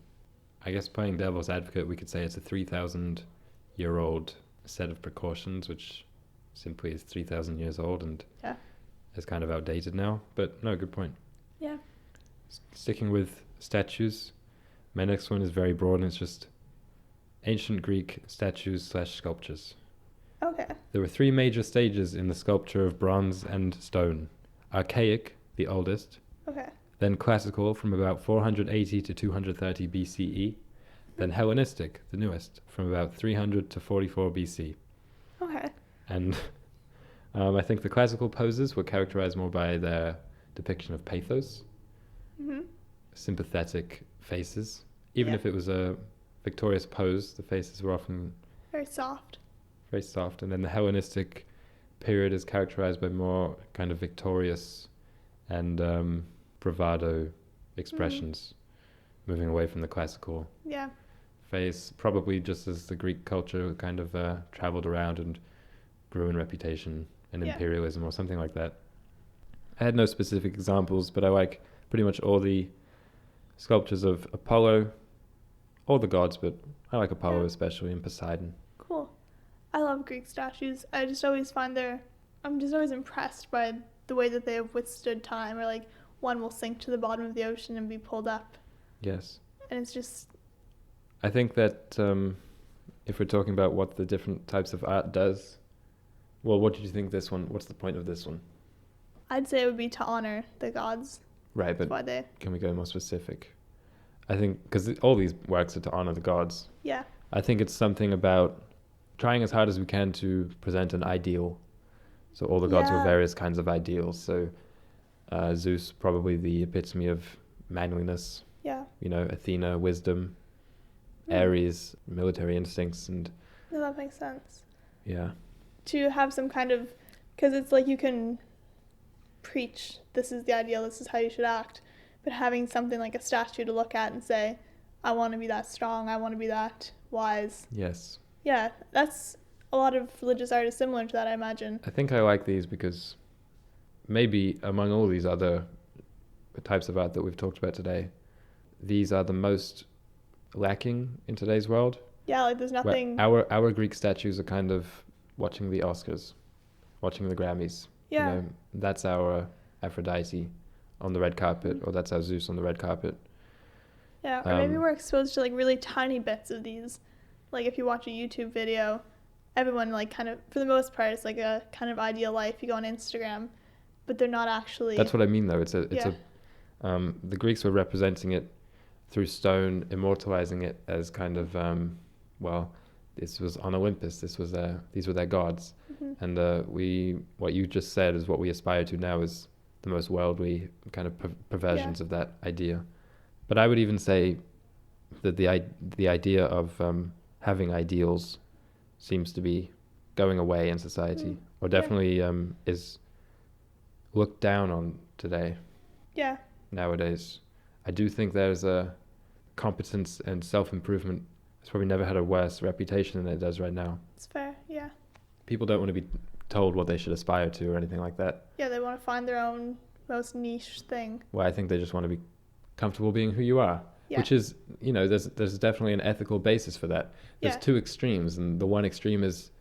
I guess playing devil's advocate, we could say it's a 3,000-year-old set of precautions, which simply is 3,000 years old and is kind of outdated now. But no, good point. Yeah. Sticking with statues, my next one is very broad and it's just ancient Greek statues/sculptures. Okay. There were 3 major stages in the sculpture of bronze and stone. Archaic, the oldest. Okay. Then classical from about 480 to 230 BCE. Then Hellenistic, the newest, from about 300 to 44 BC. Okay. And I think the classical poses were characterized more by their depiction of pathos, sympathetic faces. Even if it was a victorious pose, the faces were often very soft. Very soft. And then the Hellenistic period is characterized by more kind of victorious and bravado expressions, moving away from the classical face, probably just as the Greek culture kind of traveled around and grew in reputation and imperialism or something like that. I had no specific examples, but I like pretty much all the sculptures of Apollo, all the gods, but I like Apollo especially, and Poseidon. Cool. I love Greek statues. I just always I'm just always impressed by the way that they have withstood time, or like one will sink to the bottom of the ocean and be pulled up. Yes. And it's just... I think that if we're talking about what the different types of art does, well, what did you think this one, what's the point of this one? I'd say it would be to honor the gods. Right, but can we go more specific? I think, because all these works are to honor the gods. Yeah. I think it's something about trying as hard as we can to present an ideal. So all the gods were various kinds of ideals. So Zeus, probably the epitome of manliness. Yeah. You know, Athena, wisdom. Ares, military instincts. And no, that makes sense. Yeah. To have some kind of... Because it's like you can preach, this is the ideal, this is how you should act. But having something like a statue to look at and say, I want to be that strong, I want to be that wise. Yes. Yeah, that's... A lot of religious art is similar to that, I imagine. I think I like these because maybe among all these other types of art that we've talked about today, these are the most lacking in today's world. Yeah, like there's nothing... Our Greek statues are kind of watching the Oscars, watching the Grammys. Yeah. You know, that's our Aphrodite on the red carpet, or that's our Zeus on the red carpet. Yeah, or maybe we're exposed to like really tiny bits of these. Like if you watch a YouTube video, everyone like kind of, for the most part, it's like a kind of ideal life. You go on Instagram, but they're not actually. That's what I mean, though. It's Yeah. the Greeks were representing it through stone, immortalizing it as kind of, well, this was on Olympus. These were their gods, and what you just said is what we aspire to now, is the most worldly kind of perversions of that idea. But I would even say that the idea of having ideals seems to be going away in society, or definitely is looked down on today. Yeah. Nowadays, I do think there's a competence and self-improvement. It's probably never had a worse reputation than it does right now. It's fair. Yeah. People don't want to be told what they should aspire to or anything like that. Yeah, they want to find their own most niche thing. Well, I think they just want to be comfortable being who you are, which is, there's definitely an ethical basis for that. There's two extremes, and the one extreme is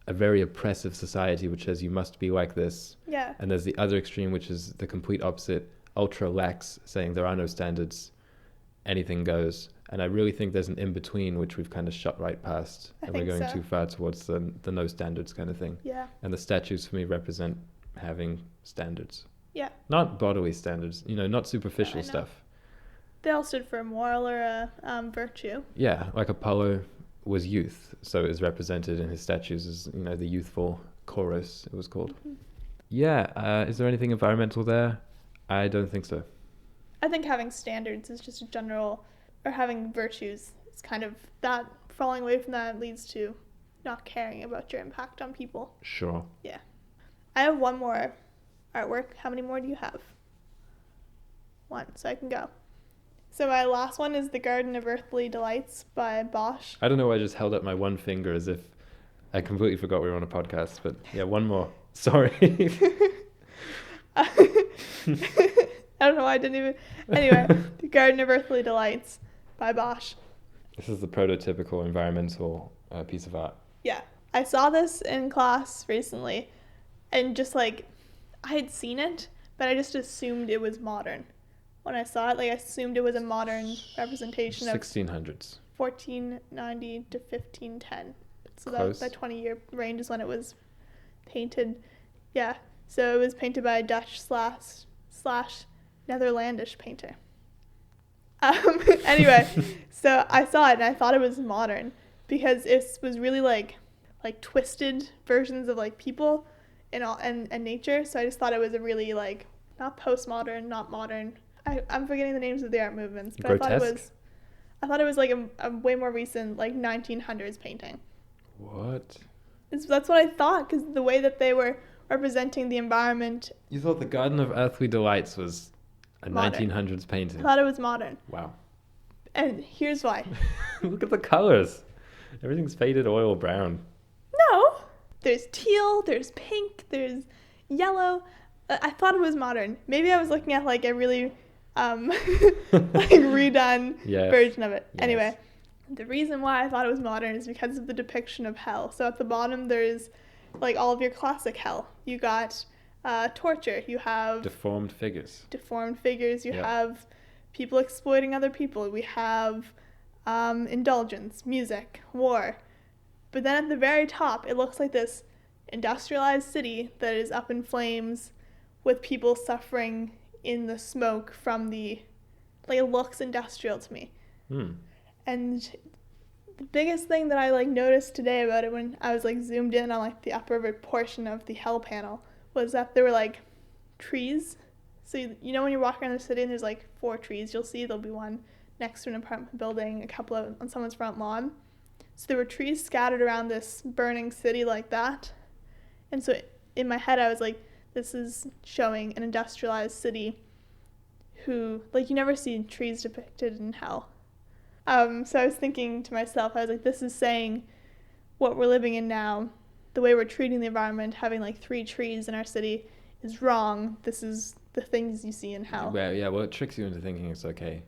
a very oppressive society which says you must be like this. Yeah. And there's the other extreme, which is the complete opposite, ultra lax, saying there are no standards, anything goes. And I really think there's an in-between which we've kind of shot right past, and we're going too far towards the no standards kind of thing. Yeah. And the statues for me represent having standards. Yeah. Not bodily standards, not superficial stuff. They all stood for a moral or a virtue. Yeah, like Apollo was youth, so it was represented in his statues as, the youthful chorus, it was called. Yeah, is there anything environmental there? I don't think so. I think having standards is just a general, or having virtues, it's kind of that, falling away from that leads to not caring about your impact on people. Sure. Yeah. I have one more artwork. How many more do you have? One, so I can go. So my last one is The Garden of Earthly Delights by Bosch. I don't know why I just held up my one finger as if I completely forgot we were on a podcast, but yeah, one more. Sorry. I don't know why I didn't even... Anyway, The Garden of Earthly Delights by Bosch. This is the prototypical environmental piece of art. Yeah. I saw this in class recently, and just I had seen it, but I just assumed it was modern. When I saw it, I assumed it was a modern representation 1600s. 1490 to 1510. So Close. that 20-year range is when it was painted. Yeah. So it was painted by a Dutch slash Netherlandish painter. Anyway, so I saw it and I thought it was modern because it was really like twisted versions of people and nature. So I just thought it was a really not postmodern, not modern. I'm forgetting the names of the art movements, but Grotesque? I thought it was a way more recent 1900s painting. What? That's what I thought, because the way that they were representing the environment. You thought The Garden of Earthly Delights was a Modern. 1900s painting? I thought it was modern. Wow. And here's why. Look at the colors. Everything's faded oil brown. No. There's teal, there's pink, there's yellow. I thought it was modern. Maybe I was looking at a really redone version of it. Yes. Anyway, the reason why I thought it was modern is because of the depiction of hell. So at the bottom there's all of your classic hell. You got torture. You have deformed figures. You have people exploiting other people. We have indulgence, music, war. But then at the very top, it looks like this industrialized city that is up in flames with people suffering in the smoke from the... it looks industrial to me. And the biggest thing that I noticed today about it when I was zoomed in on the upper portion of the hell panel was that there were trees. So when you're walking around the city and there's 4 trees, you'll see there'll be one next to an apartment building, a couple on someone's front lawn. So there were trees scattered around this burning city like that. And so in my head I was this is showing an industrialized city who you never see trees depicted in hell. So I was thinking to myself, I was this is saying what we're living in now, the way we're treating the environment, having 3 trees in our city is wrong. This is the things you see in hell. Well, yeah, it tricks you into thinking it's okay.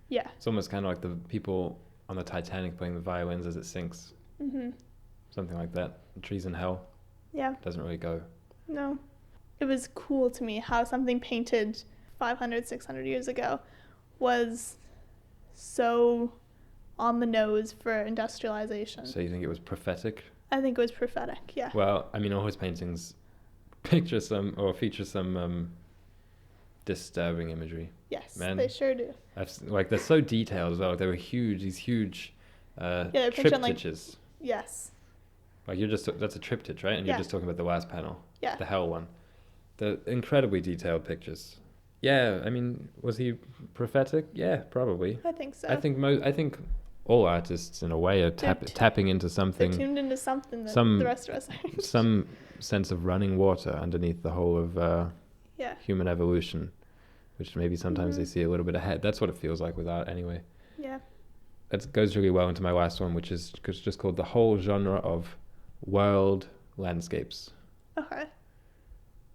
Yeah. It's almost kind of like the people on the Titanic playing the violins as it sinks. Mm-hmm. Something like that. The trees in hell. Yeah. Doesn't really go. No. It was cool to me how something painted 500, 600 years ago was so on the nose for industrialization. So you think it was prophetic? I think it was prophetic, yeah. Well, all his paintings feature some disturbing imagery. Yes, Man. they sure do. Like they're so detailed as well. They were huge. These huge They're pictured on, like, triptychs. yes. Like that's a triptych, right? And Yeah. you're just talking about the last panel. Yeah. The hell one. The incredibly detailed pictures. Yeah, I mean, was he prophetic? Yeah, probably. I think so. I think all artists in a way are tapping into something. They're tuned into something that the rest of us aren't. Some sense of running water underneath the whole of human evolution, which maybe sometimes they see a little bit ahead. That's what it feels like with art anyway. Yeah. That goes really well into my last one, which is just called the whole genre of world landscapes. Okay.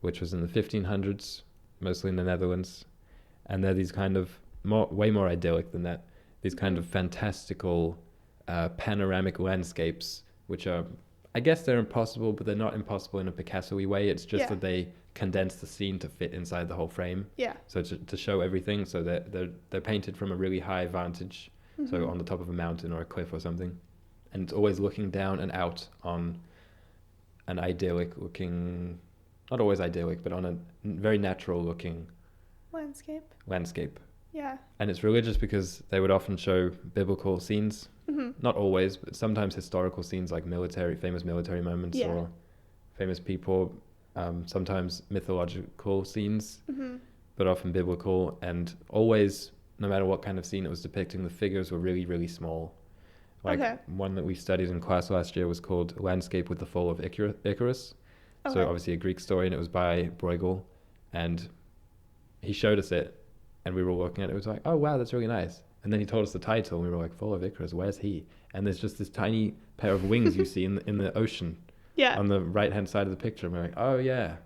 Which was in the 1500s, mostly in the Netherlands. And they're these kind of way more idyllic than that. These kind of fantastical panoramic landscapes, which are, I guess they're impossible, but they're not impossible in a Picasso-y way. It's just that they condense the scene to fit inside the whole frame. Yeah. So to show everything, so they're painted from a really high vantage, so on the top of a mountain or a cliff or something. And it's always looking down and out on an idyllic looking, not always idyllic, but on a very natural looking landscape. Yeah. And it's religious because they would often show biblical scenes. Not always, but sometimes historical scenes like famous military moments or famous people. Sometimes mythological scenes, but often biblical. And always, no matter what kind of scene it was depicting, the figures were really, really small. Like one that we studied in class last year was called Landscape with the Fall of Icarus. So obviously a Greek story, and it was by Bruegel. And he showed us it, and we were all looking at it. It was like, oh, wow, that's really nice. And then he told us the title, and we were like, Fall of Icarus, where's he? And there's just this tiny pair of wings you see in the ocean on the right-hand side of the picture. And we're like, oh, yeah.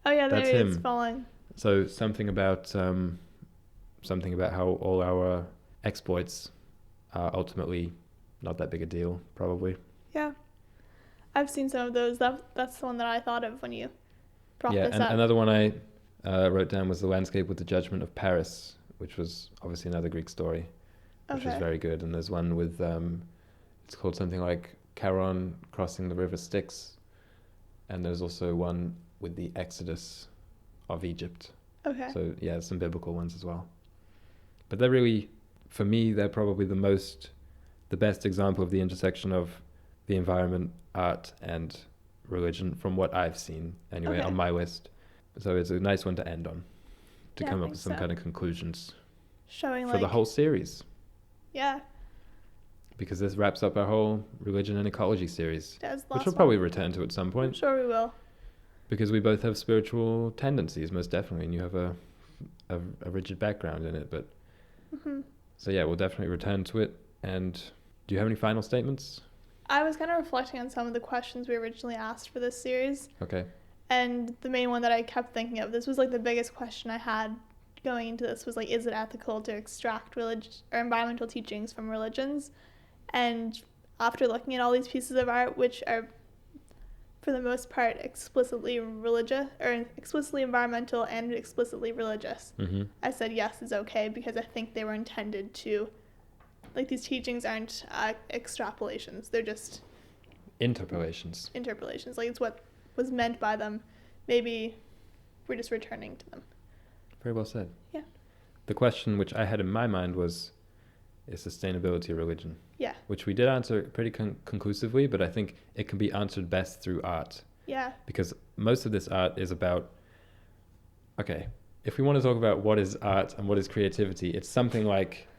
Oh, yeah, that's there he him. is falling. So something about how all our exploits are ultimately not that big a deal, probably. Yeah. I've seen some of those. That's the one that I thought of when you brought this up. Another one I wrote down was The Landscape with the Judgment of Paris, which was obviously another Greek story, which was very good. And there's one with, it's called something like Charon crossing the river Styx. And there's also one with the Exodus of Egypt. Okay. So, yeah, some biblical ones as well. But they're really, for me, they're probably the best example of the intersection of the environment, art, and religion from what I've seen, anyway, on my list. So it's a nice one to end on, to come up with some kind of conclusions showing for the whole series. Yeah. Because this wraps up our whole Religion and Ecology series, which we'll probably return to at some point. I'm sure we will. Because we both have spiritual tendencies, most definitely, and you have a rigid background in it. But so yeah, we'll definitely return to it. And do you have any final statements? I was kind of reflecting on some of the questions we originally asked for this series. Okay. And the main one that I kept thinking of, this was like the biggest question I had going into this, was like, is it ethical to extract religion or environmental teachings from religions? And after looking at all these pieces of art, which are for the most part explicitly religious or explicitly environmental and explicitly religious, I said yes, it's okay, because I think they were intended to, like, these teachings aren't extrapolations, they're just interpolations. Like, it's what was meant by them. Maybe we're just returning to them. Very well said. Yeah. The question which I had in my mind was, is sustainability a religion? Yeah. Which we did answer pretty conclusively, but I think it can be answered best through art. Yeah. Because most of this art is about, okay, if we want to talk about what is art and what is creativity, it's something like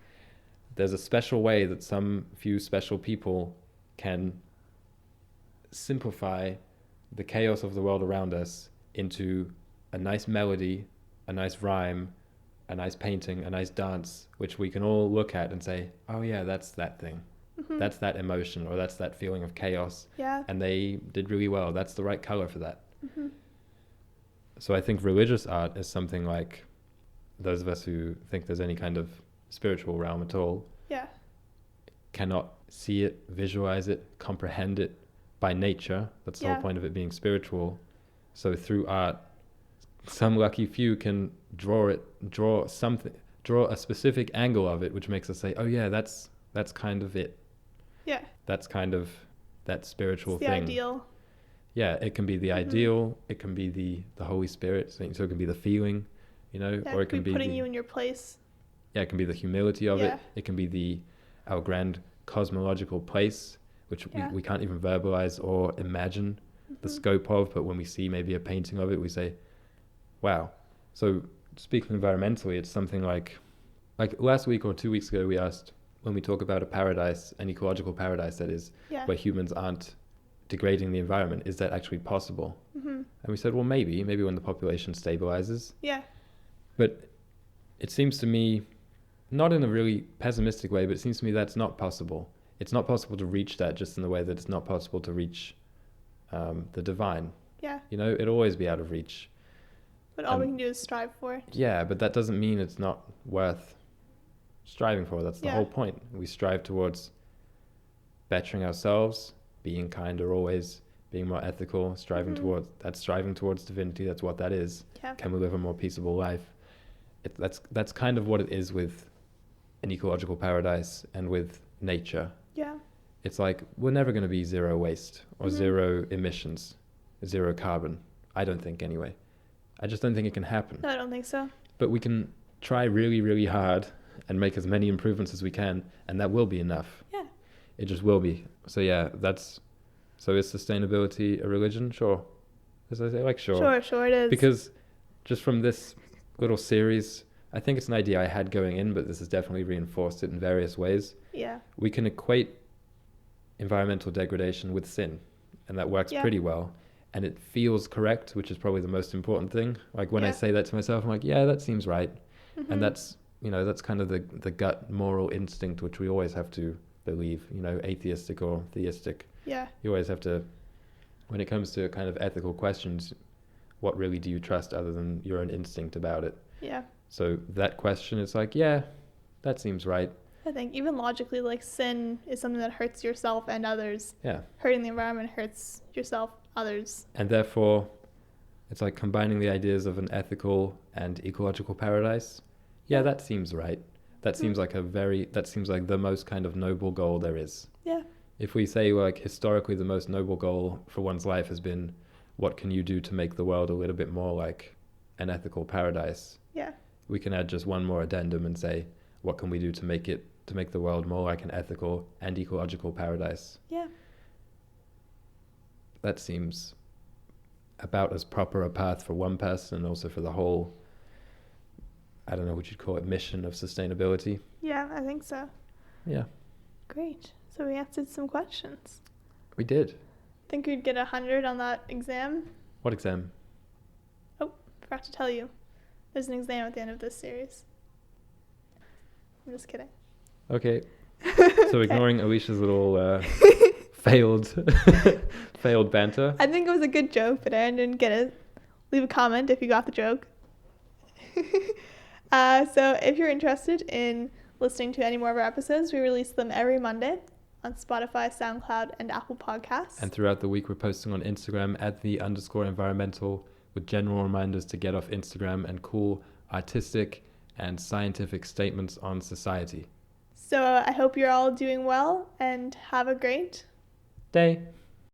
there's a special way that some few special people can simplify the chaos of the world around us into a nice melody, a nice rhyme, a nice painting, a nice dance, which we can all look at and say, oh yeah, that's that thing. That's that emotion, or that's that feeling of chaos. Yeah. And they did really well. That's the right color for that. So I think religious art is something like, those of us who think there's any kind of spiritual realm at all, cannot see it, visualize it, comprehend it by nature. That's the whole point of it being spiritual. So through art, some lucky few can draw a specific angle of it, which makes us say, oh yeah, that's kind of it. Yeah. That's kind of that spiritual thing. Ideal. yeah, it can be the ideal, it can be the Holy Spirit, so it can be the feeling, you know, Yeah, or it can be putting you in your place. yeah, it can be the humility of Yeah. it can be our grand cosmological place, which we can't even verbalize or imagine the scope of, but when we see maybe a painting of it, we say, wow. So speaking environmentally, it's something like last week or 2 weeks ago, we asked, when we talk about a paradise, an ecological paradise that is, where humans aren't degrading the environment, is that actually possible? And we said, well, maybe when the population stabilizes. Yeah. But it seems to me, not in a really pessimistic way, but it seems to me that's not possible. It's not possible to reach that, just in the way that it's not possible to reach the divine. Yeah. You know, it'll always be out of reach. But all we can do is strive for it. Yeah, but that doesn't mean it's not worth striving for. That's the whole point. We strive towards bettering ourselves, being kinder always, being more ethical, striving towards divinity. That's what that is. Yeah. Can we live a more peaceable life? That's kind of what it is with an ecological paradise and with nature. Yeah. It's like, we're never going to be zero waste or zero emissions, zero carbon. I don't think, anyway. I just don't think it can happen. No, I don't think so. But we can try really, really hard and make as many improvements as we can, and that will be enough. Yeah. It just will be. So yeah, so is sustainability a religion? Sure. As I say, sure. Sure it is. Because just from this little series, I think it's an idea I had going in, but this has definitely reinforced it in various ways. Yeah. We can equate environmental degradation with sin, and that works pretty well. And it feels correct, which is probably the most important thing. Like when I say that to myself, I'm like, yeah, that seems right. And that's, that's kind of the gut moral instinct, which we always have to believe, atheistic or theistic. Yeah. You always have to, when it comes to kind of ethical questions, what really do you trust other than your own instinct about it? Yeah. So that question is like, yeah, that seems right. I think even logically, sin is something that hurts yourself and others. Yeah. Hurting the environment hurts yourself, others. And therefore, it's like combining the ideas of an ethical and ecological paradise. Yeah, that seems right. That seems like the most kind of noble goal there is. Yeah. If we say, historically the most noble goal for one's life has been, what can you do to make the world a little bit more like an ethical paradise? Yeah. We can add just one more addendum and say, what can we do to make the world more like an ethical and ecological paradise? Yeah. That seems about as proper a path for one person and also for the whole, I don't know what you'd call it, mission of sustainability. Yeah, I think so. Yeah. Great. So we answered some questions. We did. Think we'd get 100 on that exam? What exam? Oh, forgot to tell you. There's an exam at the end of this series. I'm just kidding. Okay. So ignoring Alicia's little failed banter. I think it was a good joke, but Aaron didn't get it. Leave a comment if you got the joke. So if you're interested in listening to any more of our episodes, we release them every Monday on Spotify, SoundCloud, and Apple Podcasts. And throughout the week, we're posting on Instagram @the_environmental with general reminders to get off Instagram and cool, artistic, and scientific statements on society. So I hope you're all doing well and have a great day.